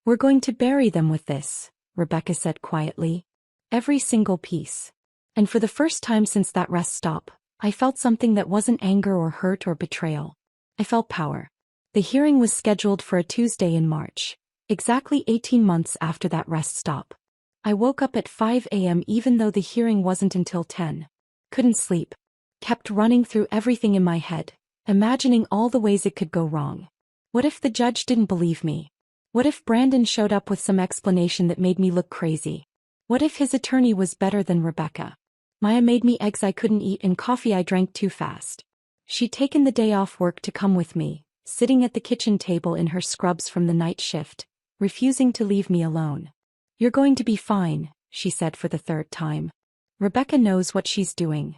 "We're going to bury them with this," Rebecca said quietly. "Every single piece." And for the first time since that rest stop, I felt something that wasn't anger or hurt or betrayal. I felt power. The hearing was scheduled for a Tuesday in March, exactly 18 months after that rest stop. I woke up at 5 a.m. even though the hearing wasn't until 10. Couldn't sleep. Kept running through everything in my head, imagining all the ways it could go wrong. What if the judge didn't believe me? What if Brandon showed up with some explanation that made me look crazy? What if his attorney was better than Rebecca? Maya made me eggs I couldn't eat and coffee I drank too fast. She'd taken the day off work to come with me, sitting at the kitchen table in her scrubs from the night shift, refusing to leave me alone. "You're going to be fine," she said for the third time. "Rebecca knows what she's doing."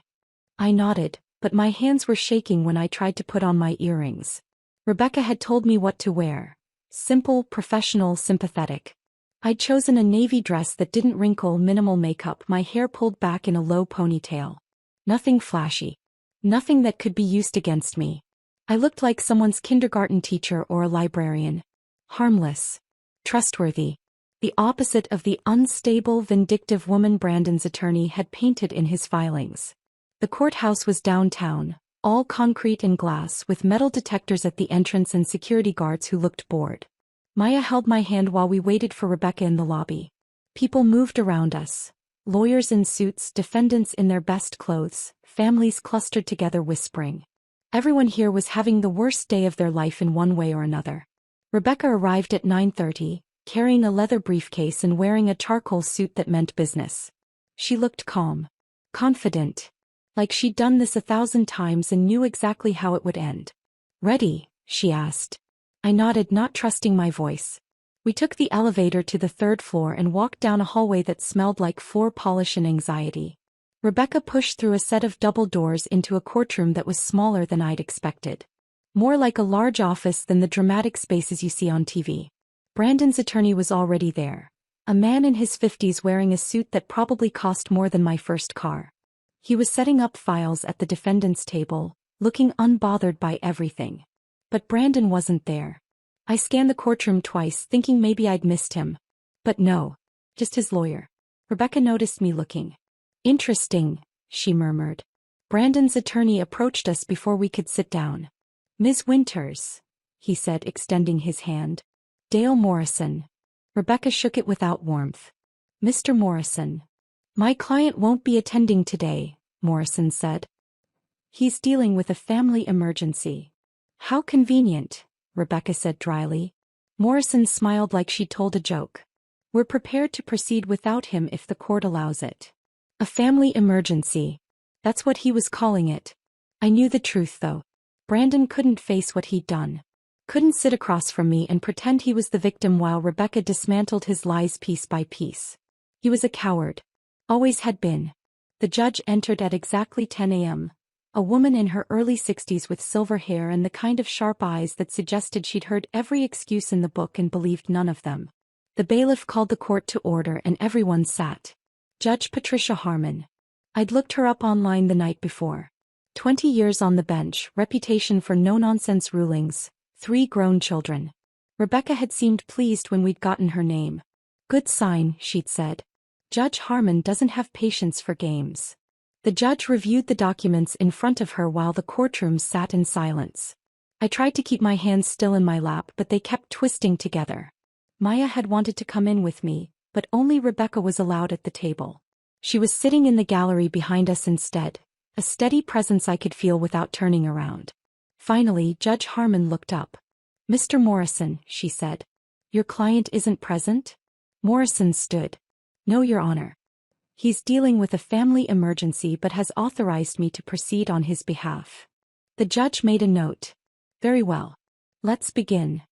I nodded, but my hands were shaking when I tried to put on my earrings. Rebecca had told me what to wear. Simple, professional, sympathetic. I'd chosen a navy dress that didn't wrinkle, minimal makeup, my hair pulled back in a low ponytail. Nothing flashy. Nothing that could be used against me. I looked like someone's kindergarten teacher or a librarian. Harmless. Trustworthy. The opposite of the unstable, vindictive woman Brandon's attorney had painted in his filings. The courthouse was downtown, all concrete and glass with metal detectors at the entrance and security guards who looked bored. Maya held my hand while we waited for Rebecca in the lobby. People moved around us. Lawyers in suits, defendants in their best clothes, families clustered together whispering. Everyone here was having the worst day of their life in one way or another. Rebecca arrived at 9:30, carrying a leather briefcase and wearing a charcoal suit that meant business. She looked calm. Confident. Like she'd done this 1,000 times and knew exactly how it would end. "Ready?" she asked. I nodded, not trusting my voice. We took the elevator to the 3rd floor and walked down a hallway that smelled like floor polish and anxiety. Rebecca pushed through a set of double doors into a courtroom that was smaller than I'd expected. More like a large office than the dramatic spaces you see on TV. Brandon's attorney was already there. A man in his 50s wearing a suit that probably cost more than my first car. He was setting up files at the defendant's table, looking unbothered by everything. But Brandon wasn't there. I scanned the courtroom twice, thinking maybe I'd missed him. But no. Just his lawyer. Rebecca noticed me looking. "Interesting," she murmured. Brandon's attorney approached us before we could sit down. "Ms. Winters," he said, extending his hand. "Dale Morrison." Rebecca shook it without warmth. "Mr. Morrison." "My client won't be attending today," Morrison said. "He's dealing with a family emergency." "How convenient," Rebecca said dryly. Morrison smiled like she'd told a joke. "We're prepared to proceed without him if the court allows it." A family emergency. That's what he was calling it. I knew the truth though. Brandon couldn't face what he'd done. Couldn't sit across from me and pretend he was the victim while Rebecca dismantled his lies piece by piece. He was a coward. Always had been. The judge entered at exactly 10 a.m. A woman in her early 60s with silver hair and the kind of sharp eyes that suggested she'd heard every excuse in the book and believed none of them. The bailiff called the court to order and everyone sat. Judge Patricia Harmon. I'd looked her up online the night before. 20 years on the bench, reputation for no-nonsense rulings, 3 grown children. Rebecca had seemed pleased when we'd gotten her name. "Good sign," she'd said. "Judge Harmon doesn't have patience for games." The judge reviewed the documents in front of her while the courtroom sat in silence. I tried to keep my hands still in my lap, but they kept twisting together. Maya had wanted to come in with me, but only Rebecca was allowed at the table. She was sitting in the gallery behind us instead, a steady presence I could feel without turning around. Finally, Judge Harmon looked up. "Mr. Morrison," she said. "Your client isn't present?" Morrison stood. "No, Your Honor. He's dealing with a family emergency but has authorized me to proceed on his behalf." The judge made a note. "Very well. Let's begin."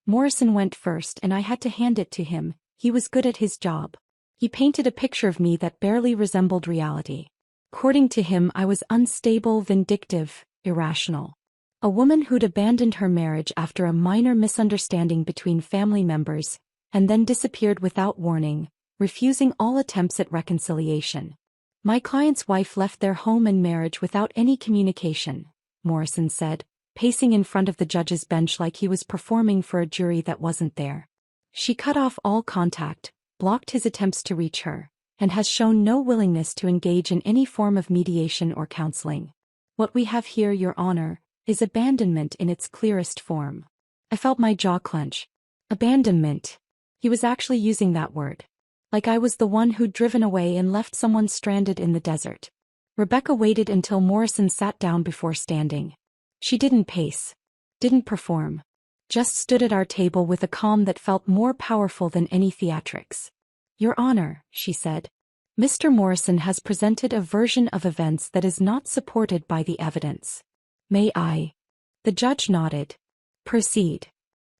Morrison went first and I had to hand it to him. He was good at his job. He painted a picture of me that barely resembled reality. According to him, I was unstable, vindictive, irrational. A woman who'd abandoned her marriage after a minor misunderstanding between family members, and then disappeared without warning, refusing all attempts at reconciliation. My client's wife left their home and marriage without any communication, Morrison said, pacing in front of the judge's bench like he was performing for a jury that wasn't there. She cut off all contact, blocked his attempts to reach her, and has shown no willingness to engage in any form of mediation or counseling. What we have here, Your Honor, is abandonment in its clearest form. I felt my jaw clench. Abandonment. He was actually using that word. Like I was the one who'd driven away and left someone stranded in the desert. Rebecca waited until Morrison sat down before standing. She didn't pace. Didn't perform. Just stood at our table with a calm that felt more powerful than any theatrics. Your Honor, she said. Mr. Morrison has presented a version of events that is not supported by the evidence. May I? The judge nodded. Proceed.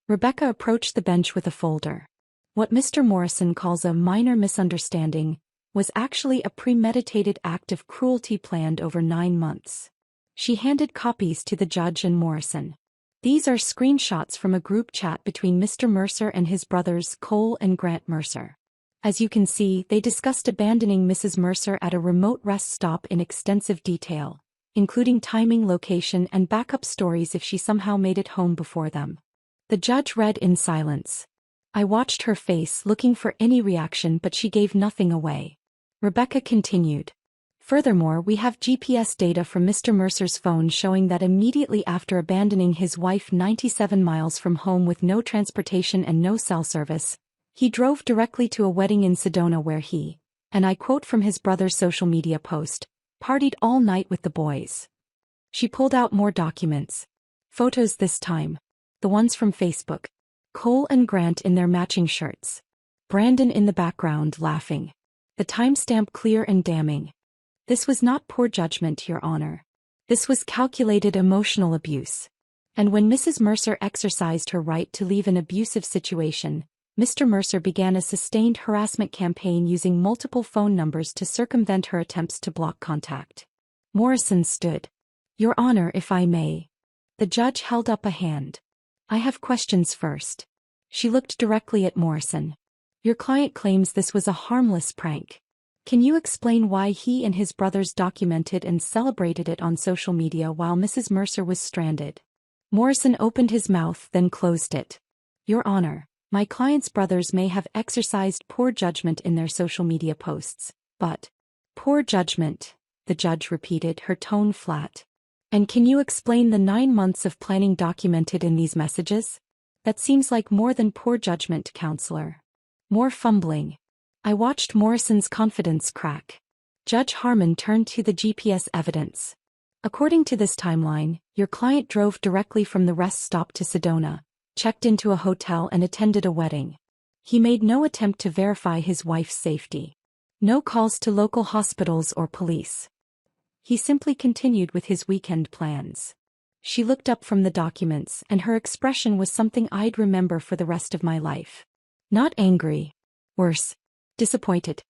Rebecca approached the bench with a folder. What Mr. Morrison calls a minor misunderstanding was actually a premeditated act of cruelty planned over 9 months. She handed copies to the judge and Morrison. These are screenshots from a group chat between Mr. Mercer and his brothers Cole and Grant Mercer. As you can see, they discussed abandoning Mrs. Mercer at a remote rest stop in extensive detail, including timing, location, and backup stories if she somehow made it home before them. The judge read in silence. I watched her face, looking for any reaction, but she gave nothing away. Rebecca continued. Furthermore, we have GPS data from Mr. Mercer's phone showing that immediately after abandoning his wife 97 miles from home with no transportation and no cell service, he drove directly to a wedding in Sedona where he, and I quote from his brother's social media post, partied all night with the boys. She pulled out more documents. Photos this time. The ones from Facebook. Cole and Grant in their matching shirts. Brandon in the background laughing. The timestamp clear and damning. This was not poor judgment, Your Honor. This was calculated emotional abuse. And when Mrs. Mercer exercised her right to leave an abusive situation, Mr. Mercer began a sustained harassment campaign using multiple phone numbers to circumvent her attempts to block contact. Morrison stood. Your Honor, if I may. The judge held up a hand. I have questions first. She looked directly at Morrison. Your client claims this was a harmless prank. Can you explain why he and his brothers documented and celebrated it on social media while Mrs. Mercer was stranded? Morrison opened his mouth, then closed it. Your Honor, my client's brothers may have exercised poor judgment in their social media posts, but... Poor judgment, the judge repeated, her tone flat. And can you explain the 9 months of planning documented in these messages? That seems like more than poor judgment, counselor. More fumbling. I watched Morrison's confidence crack. Judge Harmon turned to the GPS evidence. According to this timeline, your client drove directly from the rest stop to Sedona, checked into a hotel and attended a wedding. He made no attempt to verify his wife's safety. No calls to local hospitals or police. He simply continued with his weekend plans. She looked up from the documents, and her expression was something I'd remember for the rest of my life. Not angry. Worse. Disappointed.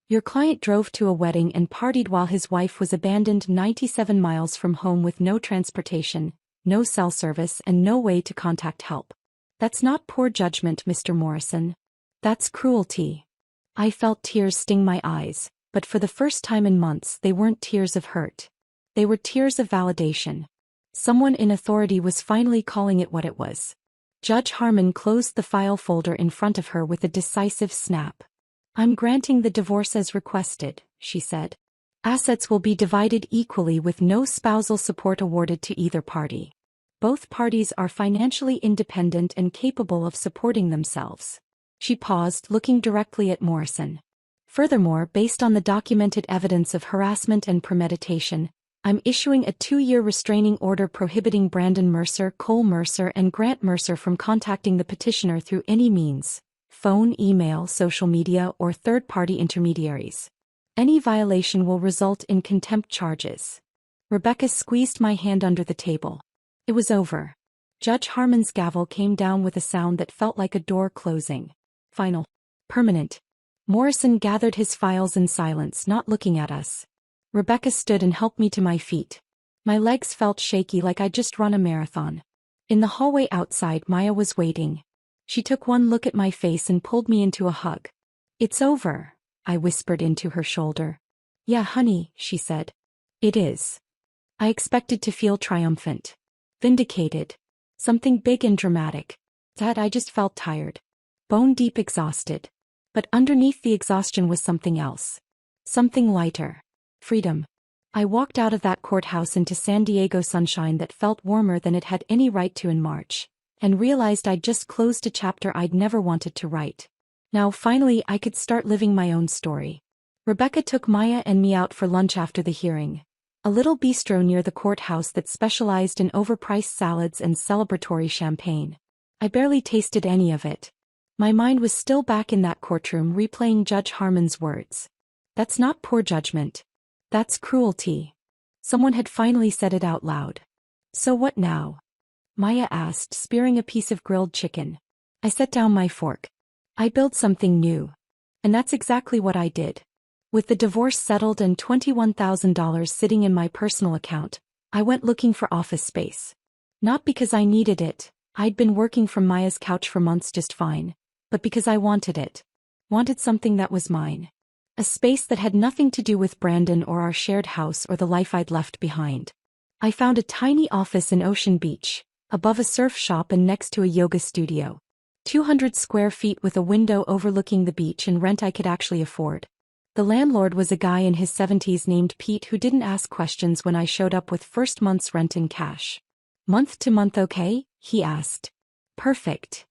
Your client drove to a wedding and partied while his wife was abandoned 97 miles from home with no transportation, no cell service, and no way to contact help. That's not poor judgment, Mr. Morrison. That's cruelty. I felt tears sting my eyes, but for the first time in months they weren't tears of hurt. They were tears of validation. Someone in authority was finally calling it what it was. Judge Harmon closed the file folder in front of her with a decisive snap. I'm granting the divorce as requested, she said. Assets will be divided equally with no spousal support awarded to either party. Both parties are financially independent and capable of supporting themselves. She paused, looking directly at Morrison. Furthermore, based on the documented evidence of harassment and premeditation, I'm issuing a 2-year restraining order prohibiting Brandon Mercer, Cole Mercer, and Grant Mercer from contacting the petitioner through any means, phone, email, social media, or third-party intermediaries. Any violation will result in contempt charges. Rebecca squeezed my hand under the table. It was over. Judge Harmon's gavel came down with a sound that felt like a door closing. Final. Permanent. Morrison gathered his files in silence, not looking at us. Rebecca stood and helped me to my feet. My legs felt shaky like I'd just run a marathon. In the hallway outside, Maya was waiting. She took one look at my face and pulled me into a hug. It's over, I whispered into her shoulder. Yeah, honey, she said. It is. I expected to feel triumphant. Vindicated. Something big and dramatic. That I just felt tired. Bone deep exhausted. But underneath the exhaustion was something else. Something lighter. Freedom. I walked out of that courthouse into San Diego sunshine that felt warmer than it had any right to in March, and realized I'd just closed a chapter I'd never wanted to write. Now finally I could start living my own story. Rebecca took Maya and me out for lunch after the hearing. A little bistro near the courthouse that specialized in overpriced salads and celebratory champagne. I barely tasted any of it. My mind was still back in that courtroom replaying Judge Harmon's words. That's not poor judgment. That's cruelty. Someone had finally said it out loud. So what now? Maya asked, spearing a piece of grilled chicken. I set down my fork. I built something new. And that's exactly what I did. With the divorce settled and $21,000 sitting in my personal account, I went looking for office space. Not because I needed it, I'd been working from Maya's couch for months just fine, but because I wanted it. Wanted something that was mine. A space that had nothing to do with Brandon or our shared house or the life I'd left behind. I found a tiny office in Ocean Beach, above a surf shop and next to a yoga studio. 200 square feet with a window overlooking the beach and rent I could actually afford. The landlord was a guy in his 70s named Pete who didn't ask questions when I showed up with first month's rent in cash. Month to month okay? He asked. Perfect.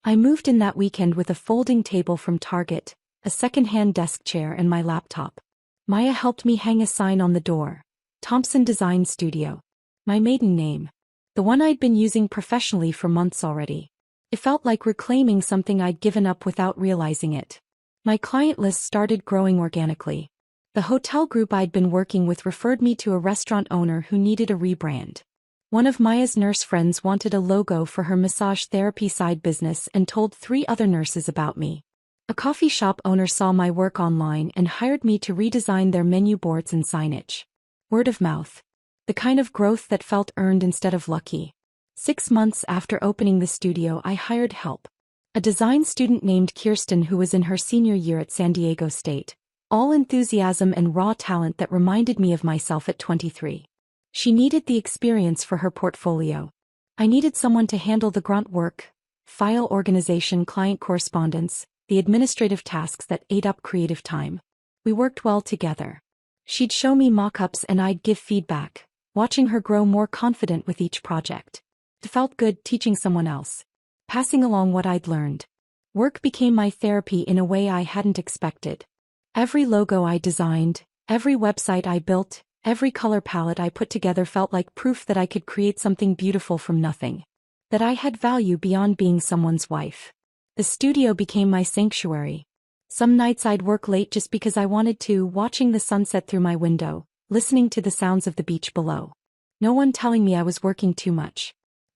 I moved in that weekend with a folding table from Target, a second-hand desk chair and my laptop. Maya helped me hang a sign on the door. Thompson Design Studio. My maiden name. The one I'd been using professionally for months already. It felt like reclaiming something I'd given up without realizing it. My client list started growing organically. The hotel group I'd been working with referred me to a restaurant owner who needed a rebrand. One of Maya's nurse friends wanted a logo for her massage therapy side business and told 3 other nurses about me. A coffee shop owner saw my work online and hired me to redesign their menu boards and signage. Word of mouth. The kind of growth that felt earned instead of lucky. 6 months after opening the studio, I hired help. A design student named Kirsten who was in her senior year at San Diego State. All enthusiasm and raw talent that reminded me of myself at 23. She needed the experience for her portfolio. I needed someone to handle the grunt work, file organization, client correspondence, the administrative tasks that ate up creative time. We worked well together. She'd show me mock-ups and I'd give feedback, watching her grow more confident with each project. It felt good teaching someone else. Passing along what I'd learned. Work became my therapy in a way I hadn't expected. Every logo I designed, every website I built, every color palette I put together felt like proof that I could create something beautiful from nothing. That I had value beyond being someone's wife. The studio became my sanctuary. Some nights I'd work late just because I wanted to, watching the sunset through my window, listening to the sounds of the beach below. No one telling me I was working too much.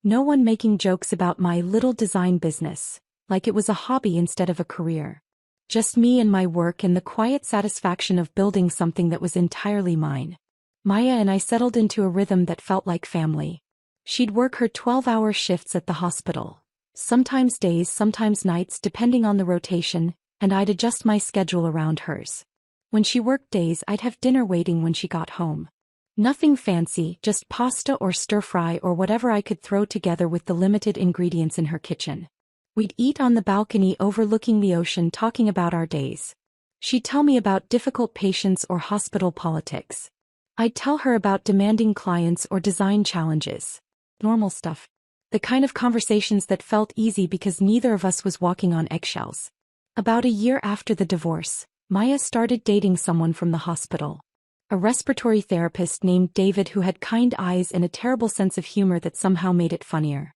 No one making jokes about my little design business, like it was a hobby instead of a career. Just me and my work and the quiet satisfaction of building something that was entirely mine. Maya and I settled into a rhythm that felt like family. She'd work her 12-hour shifts at the hospital. Sometimes days, sometimes nights depending on the rotation, and I'd adjust my schedule around hers. When she worked days, I'd have dinner waiting when she got home. Nothing fancy, just pasta or stir-fry or whatever I could throw together with the limited ingredients in her kitchen. We'd eat on the balcony overlooking the ocean talking about our days. She'd tell me about difficult patients or hospital politics. I'd tell her about demanding clients or design challenges. Normal stuff. The kind of conversations that felt easy because neither of us was walking on eggshells. About a year after the divorce, Maya started dating someone from the hospital. A respiratory therapist named David who had kind eyes and a terrible sense of humor that somehow made it funnier.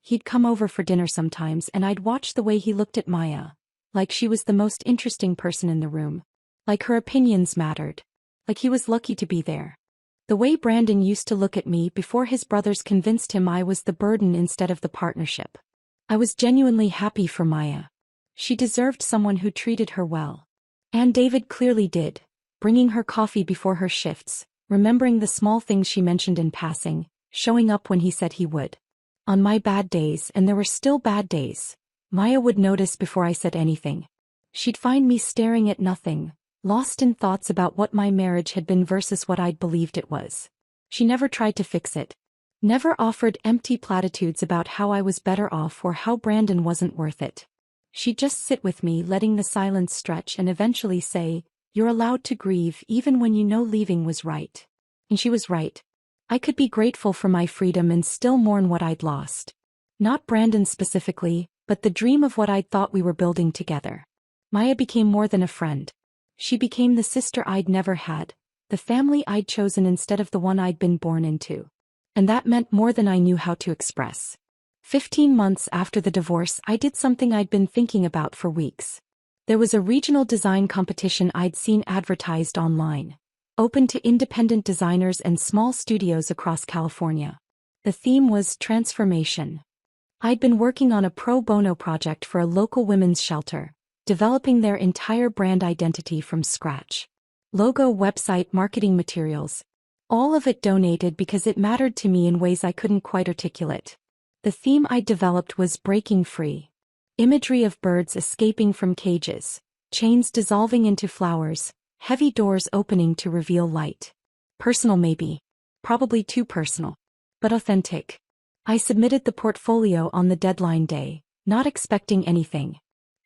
He'd come over for dinner sometimes and I'd watch the way he looked at Maya. Like she was the most interesting person in the room. Like her opinions mattered. Like he was lucky to be there. The way Brandon used to look at me before his brothers convinced him I was the burden instead of the partnership. I was genuinely happy for Maya. She deserved someone who treated her well. And David clearly did. Bringing her coffee before her shifts, remembering the small things she mentioned in passing, showing up when he said he would. On my bad days, and there were still bad days, Maya would notice before I said anything. She'd find me staring at nothing, lost in thoughts about what my marriage had been versus what I'd believed it was. She never tried to fix it. Never offered empty platitudes about how I was better off or how Brandon wasn't worth it. She'd just sit with me, letting the silence stretch, and eventually say, "You're allowed to grieve even when you know leaving was right." And she was right. I could be grateful for my freedom and still mourn what I'd lost. Not Brandon specifically, but the dream of what I'd thought we were building together. Maya became more than a friend. She became the sister I'd never had, the family I'd chosen instead of the one I'd been born into. And that meant more than I knew how to express. 15 months after the divorce, I did something I'd been thinking about for weeks. There was a regional design competition I'd seen advertised online, open to independent designers and small studios across California. The theme was transformation. I'd been working on a pro bono project for a local women's shelter, developing their entire brand identity from scratch. Logo, website, marketing materials. All of it donated because it mattered to me in ways I couldn't quite articulate. The theme I developed was breaking free. Imagery of birds escaping from cages, chains dissolving into flowers, heavy doors opening to reveal light. Personal maybe. Probably too personal. But authentic. I submitted the portfolio on the deadline day, not expecting anything.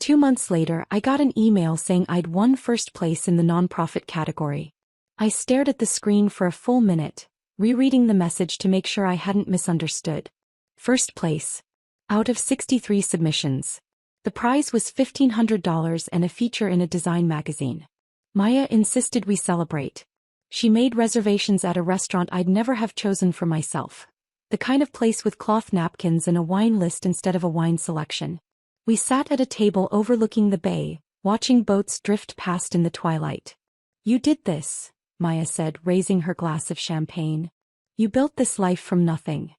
2 months later, I got an email saying I'd won first place in the nonprofit category. I stared at the screen for a full minute, rereading the message to make sure I hadn't misunderstood. First place. Out of 63 submissions. The prize was $1,500 and a feature in a design magazine. Maya insisted we celebrate. She made reservations at a restaurant I'd never have chosen for myself. The kind of place with cloth napkins and a wine list instead of a wine selection. We sat at a table overlooking the bay, watching boats drift past in the twilight. "You did this," Maya said, raising her glass of champagne. "You built this life from nothing."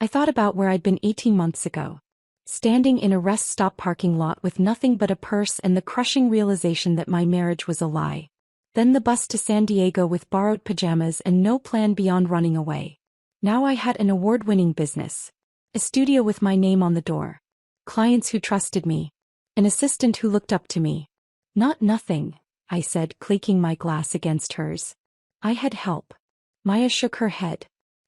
I thought about where I'd been 18 months ago. Standing in a rest stop parking lot with nothing but a purse and the crushing realization that my marriage was a lie. Then the bus to San Diego with borrowed pajamas and no plan beyond running away. Now I had an award-winning business. A studio with my name on the door. Clients who trusted me. An assistant who looked up to me. "Not nothing," I said, clinking my glass against hers. "I had help." Maya shook her head.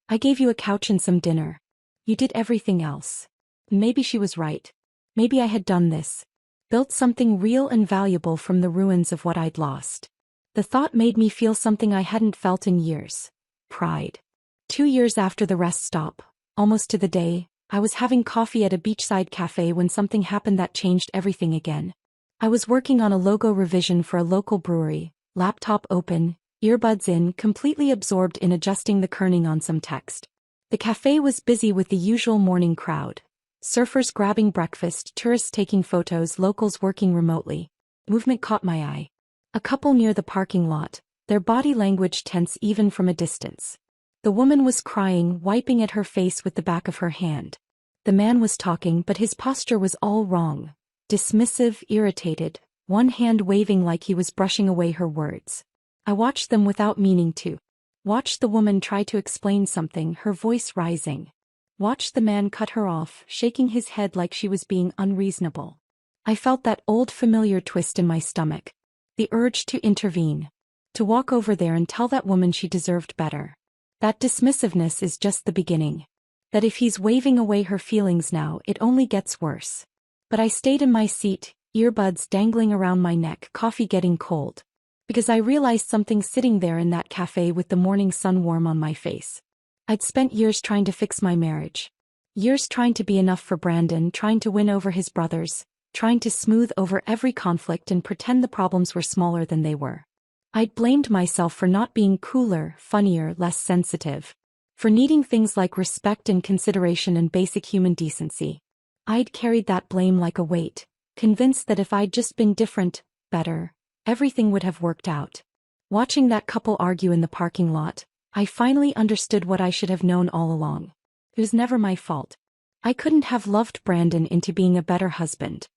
"I gave you a couch and some dinner. You did everything else." Maybe she was right. Maybe I had done this. Built something real and valuable from the ruins of what I'd lost. The thought made me feel something I hadn't felt in years. Pride. 2 years after the rest stop, almost to the day, I was having coffee at a beachside cafe when something happened that changed everything again. I was working on a logo revision for a local brewery, laptop open, earbuds in, completely absorbed in adjusting the kerning on some text. The cafe was busy with the usual morning crowd. Surfers grabbing breakfast, tourists taking photos, locals working remotely. Movement caught my eye. A couple near the parking lot, their body language tense even from a distance. The woman was crying, wiping at her face with the back of her hand. The man was talking, but his posture was all wrong. Dismissive, irritated, one hand waving like he was brushing away her words. I watched them without meaning to. Watched the woman try to explain something, her voice rising. Watched the man cut her off, shaking his head like she was being unreasonable. I felt that old familiar twist in my stomach. The urge to intervene. To walk over there and tell that woman she deserved better. That dismissiveness is just the beginning. That if he's waving away her feelings now, it only gets worse. But I stayed in my seat, earbuds dangling around my neck, coffee getting cold. Because I realized something sitting there in that cafe with the morning sun warm on my face. I'd spent years trying to fix my marriage. Years trying to be enough for Brandon, trying to win over his brothers, trying to smooth over every conflict and pretend the problems were smaller than they were. I'd blamed myself for not being cooler, funnier, less sensitive. For needing things like respect and consideration and basic human decency. I'd carried that blame like a weight, convinced that if I'd just been different, better, everything would have worked out. Watching that couple argue in the parking lot, I finally understood what I should have known all along. It was never my fault. I couldn't have loved Brandon into being a better husband.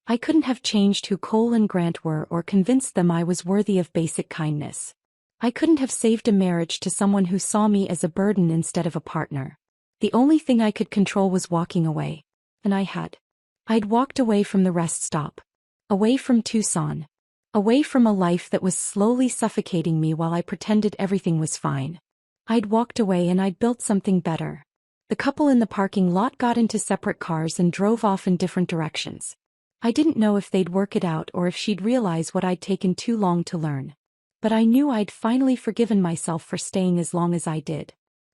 I couldn't have changed who Cole and Grant were or convinced them I was worthy of basic kindness. I couldn't have saved a marriage to someone who saw me as a burden instead of a partner. The only thing I could control was walking away. And I had. I'd walked away from the rest stop. Away from Tucson. Away from a life that was slowly suffocating me while I pretended everything was fine. I'd walked away and I'd built something better. The couple in the parking lot got into separate cars and drove off in different directions. I didn't know if they'd work it out or if she'd realize what I'd taken too long to learn. But I knew I'd finally forgiven myself for staying as long as I did.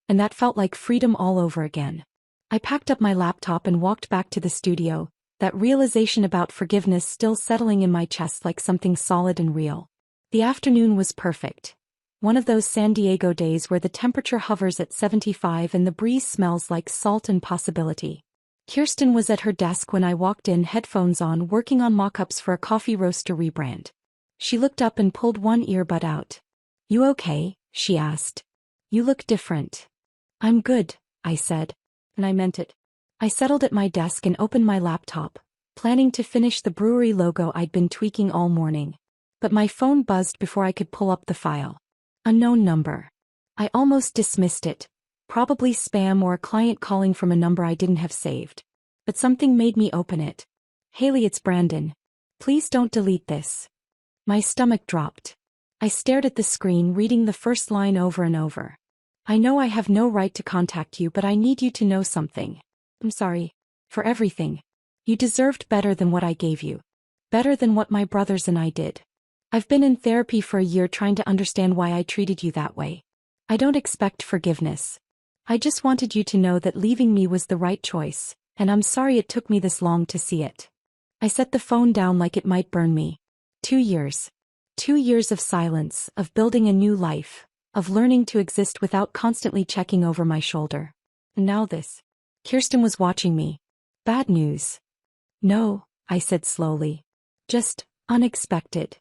And that felt like freedom all over again. I packed up my laptop and walked back to the studio, that realization about forgiveness still settling in my chest like something solid and real. The afternoon was perfect. One of those San Diego days where the temperature hovers at 75 and the breeze smells like salt and possibility. Kirsten was at her desk when I walked in, headphones on, working on mock-ups for a coffee roaster rebrand. She looked up and pulled one earbud out. "You okay?" she asked. "You look different." "I'm good," I said. And I meant it. I settled at my desk and opened my laptop, planning to finish the brewery logo I'd been tweaking all morning. But my phone buzzed before I could pull up the file. Unknown number. I almost dismissed it. Probably spam or a client calling from a number I didn't have saved. But something made me open it. "Haley, it's Brandon. Please don't delete this." My stomach dropped. I stared at the screen, reading the first line over and over. "I know I have no right to contact you, but I need you to know something. I'm sorry. For everything. You deserved better than what I gave you. Better than what my brothers and I did. I've been in therapy for a year trying to understand why I treated you that way. I don't expect forgiveness. I just wanted you to know that leaving me was the right choice, and I'm sorry it took me this long to see it." I set the phone down like it might burn me. 2 years. 2 years of silence, of building a new life, of learning to exist without constantly checking over my shoulder. And now this. Kirsten was watching me. "Bad news." "No," I said slowly. "Just unexpected."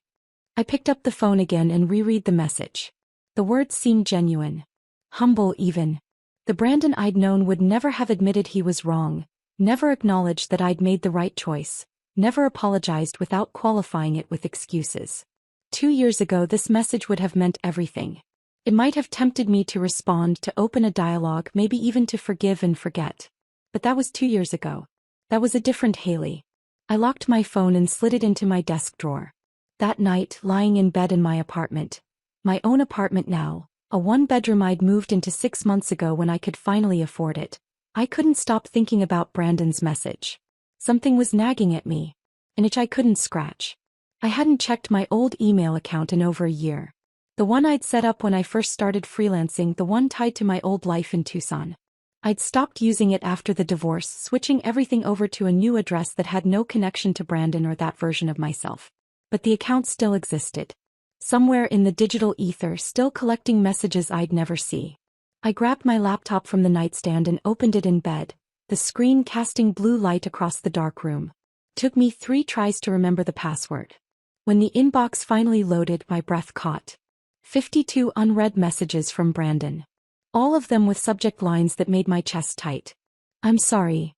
I picked up the phone again and reread the message. The words seemed genuine. Humble even. The Brandon I'd known would never have admitted he was wrong, never acknowledged that I'd made the right choice, never apologized without qualifying it with excuses. 2 years ago this message would have meant everything. It might have tempted me to respond, to open a dialogue, maybe even to forgive and forget. But that was 2 years ago. That was a different Haley. I locked my phone and slid it into my desk drawer. That night, lying in bed in my apartment. My own apartment now, a one-bedroom I'd moved into 6 months ago when I could finally afford it. I couldn't stop thinking about Brandon's message. Something was nagging at me. An itch I couldn't scratch. I hadn't checked my old email account in over a year. The one I'd set up when I first started freelancing, the one tied to my old life in Tucson. I'd stopped using it after the divorce, switching everything over to a new address that had no connection to Brandon or that version of myself. But the account still existed. Somewhere in the digital ether, still collecting messages I'd never see. I grabbed my laptop from the nightstand and opened it in bed, the screen casting blue light across the dark room. Took me 3 tries to remember the password. When the inbox finally loaded, my breath caught. 52 unread messages from Brandon. All of them with subject lines that made my chest tight. "I'm sorry.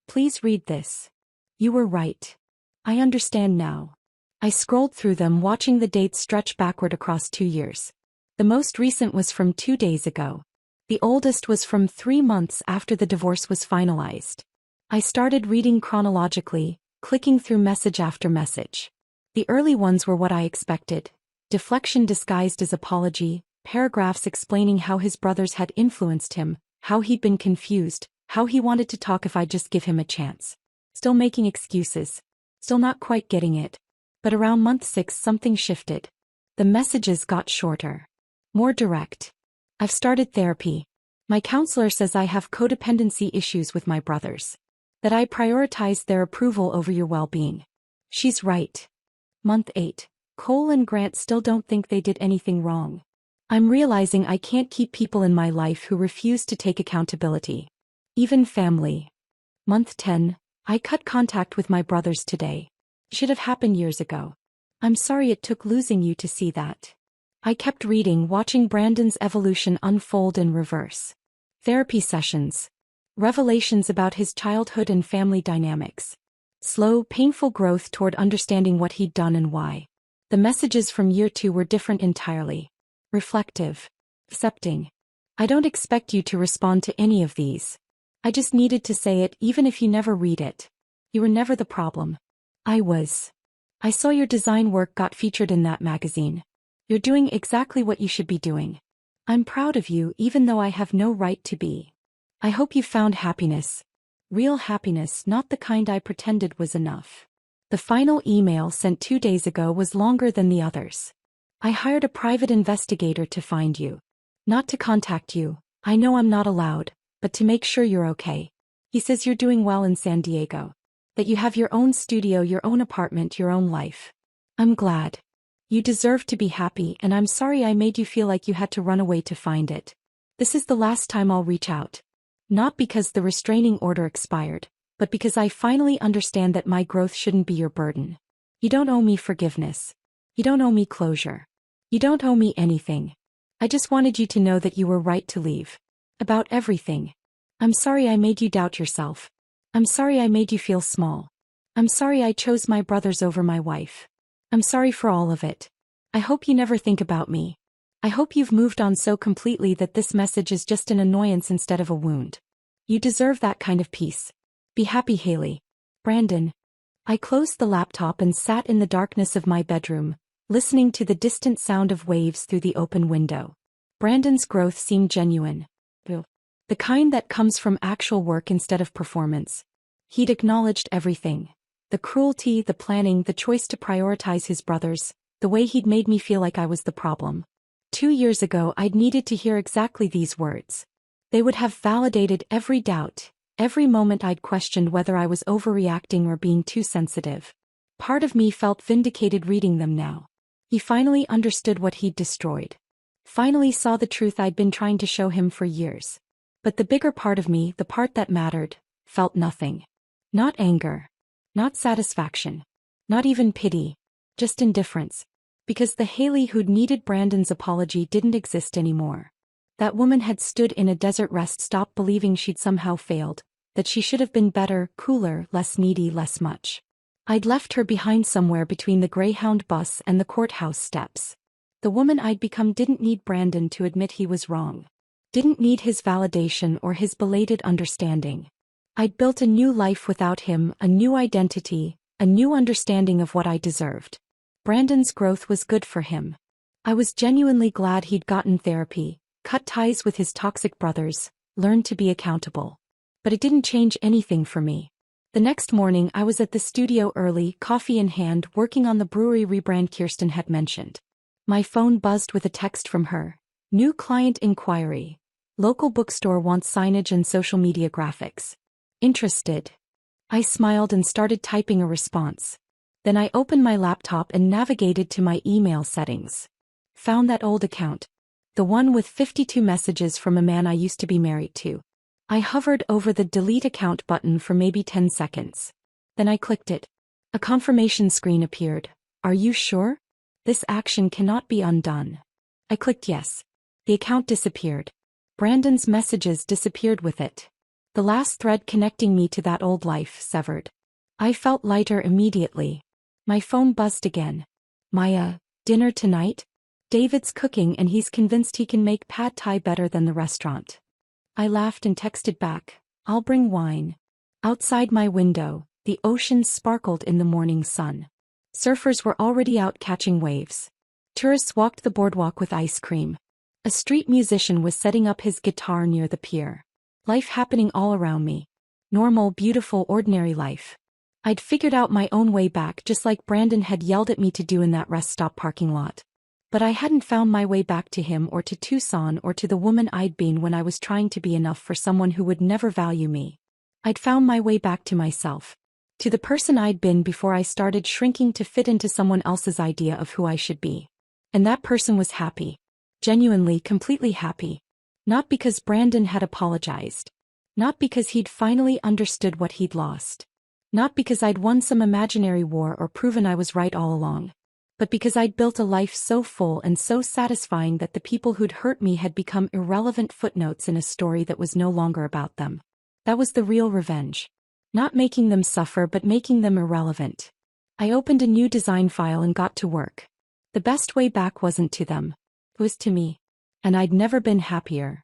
Please read this. You were right. I understand now." I scrolled through them, watching the dates stretch backward across 2 years. The most recent was from 2 days ago. The oldest was from 3 months after the divorce was finalized. I started reading chronologically, clicking through message after message. The early ones were what I expected. Deflection disguised as apology, paragraphs explaining how his brothers had influenced him, how he'd been confused, how he wanted to talk if I'd just give him a chance. Still making excuses. Still not quite getting it. But around month 6 something shifted. The messages got shorter. More direct. "I've started therapy. My counselor says I have codependency issues with my brothers. That I prioritize their approval over your well-being. She's right." Month 8. Cole and Grant still don't think they did anything wrong. I'm realizing I can't keep people in my life who refuse to take accountability. Even family. Month 10. I cut contact with my brothers today. Should have happened years ago. I'm sorry it took losing you to see that. I kept reading, watching Brandon's evolution unfold in reverse. Therapy sessions. Revelations about his childhood and family dynamics. Slow, painful growth toward understanding what he'd done and why. The messages from year 2 were different entirely. Reflective. Accepting. "I don't expect you to respond to any of these. I just needed to say it even if you never read it. You were never the problem. I was." I saw your design work got featured in that magazine. You're doing exactly what you should be doing. I'm proud of you even though I have no right to be. I hope you found happiness. Real happiness, not the kind I pretended was enough. The final email sent 2 days ago was longer than the others. I hired a private investigator to find you. Not to contact you, I know I'm not allowed, but to make sure you're okay. He says you're doing well in San Diego. That you have your own studio, your own apartment, your own life. I'm glad. You deserve to be happy, and I'm sorry I made you feel like you had to run away to find it. This is the last time I'll reach out. Not because the restraining order expired, but because I finally understand that my growth shouldn't be your burden. You don't owe me forgiveness. You don't owe me closure. You don't owe me anything. I just wanted you to know that you were right to leave. About everything. I'm sorry I made you doubt yourself. I'm sorry I made you feel small. I'm sorry I chose my brothers over my wife. I'm sorry for all of it. I hope you never think about me. I hope you've moved on so completely that this message is just an annoyance instead of a wound. You deserve that kind of peace. Be happy, Haley. Brandon. I closed the laptop and sat in the darkness of my bedroom, listening to the distant sound of waves through the open window. Brandon's growth seemed genuine. The kind that comes from actual work instead of performance. He'd acknowledged everything. The cruelty, the planning, the choice to prioritize his brothers, the way he'd made me feel like I was the problem. 2 years ago I'd needed to hear exactly these words. They would have validated every doubt, every moment I'd questioned whether I was overreacting or being too sensitive. Part of me felt vindicated reading them now. He finally understood what he'd destroyed. Finally saw the truth I'd been trying to show him for years. But the bigger part of me, the part that mattered, felt nothing. Not anger. Not satisfaction. Not even pity. Just indifference. Because the Haley who'd needed Brandon's apology didn't exist anymore. That woman had stood in a desert rest stop believing she'd somehow failed, that she should have been better, cooler, less needy, less much. I'd left her behind somewhere between the Greyhound bus and the courthouse steps. The woman I'd become didn't need Brandon to admit he was wrong. Didn't need his validation or his belated understanding. I'd built a new life without him, a new identity, a new understanding of what I deserved. Brandon's growth was good for him. I was genuinely glad he'd gotten therapy, cut ties with his toxic brothers, learned to be accountable. But it didn't change anything for me. The next morning I was at the studio early, coffee in hand, working on the brewery rebrand Kirsten had mentioned. My phone buzzed with a text from her. New client inquiry. Local bookstore wants signage and social media graphics. Interested? I smiled and started typing a response. Then I opened my laptop and navigated to my email settings. Found that old account. The one with 52 messages from a man I used to be married to. I hovered over the delete account button for maybe 10 seconds. Then I clicked it. A confirmation screen appeared. Are you sure? This action cannot be undone. I clicked yes. The account disappeared. Brandon's messages disappeared with it. The last thread connecting me to that old life severed. I felt lighter immediately. My phone buzzed again. Maya, dinner tonight? David's cooking and he's convinced he can make pad thai better than the restaurant. I laughed and texted back, I'll bring wine. Outside my window, the ocean sparkled in the morning sun. Surfers were already out catching waves. Tourists walked the boardwalk with ice cream. A street musician was setting up his guitar near the pier. Life happening all around me. Normal, beautiful, ordinary life. I'd figured out my own way back just like Brandon had yelled at me to do in that rest stop parking lot. But I hadn't found my way back to him or to Tucson or to the woman I'd been when I was trying to be enough for someone who would never value me. I'd found my way back to myself. To the person I'd been before I started shrinking to fit into someone else's idea of who I should be. And that person was happy. Genuinely, completely happy. Not because Brandon had apologized. Not because he'd finally understood what he'd lost. Not because I'd won some imaginary war or proven I was right all along. But because I'd built a life so full and so satisfying that the people who'd hurt me had become irrelevant footnotes in a story that was no longer about them. That was the real revenge. Not making them suffer but making them irrelevant. I opened a new design file and got to work. The best way back wasn't to them. It was to me. And I'd never been happier.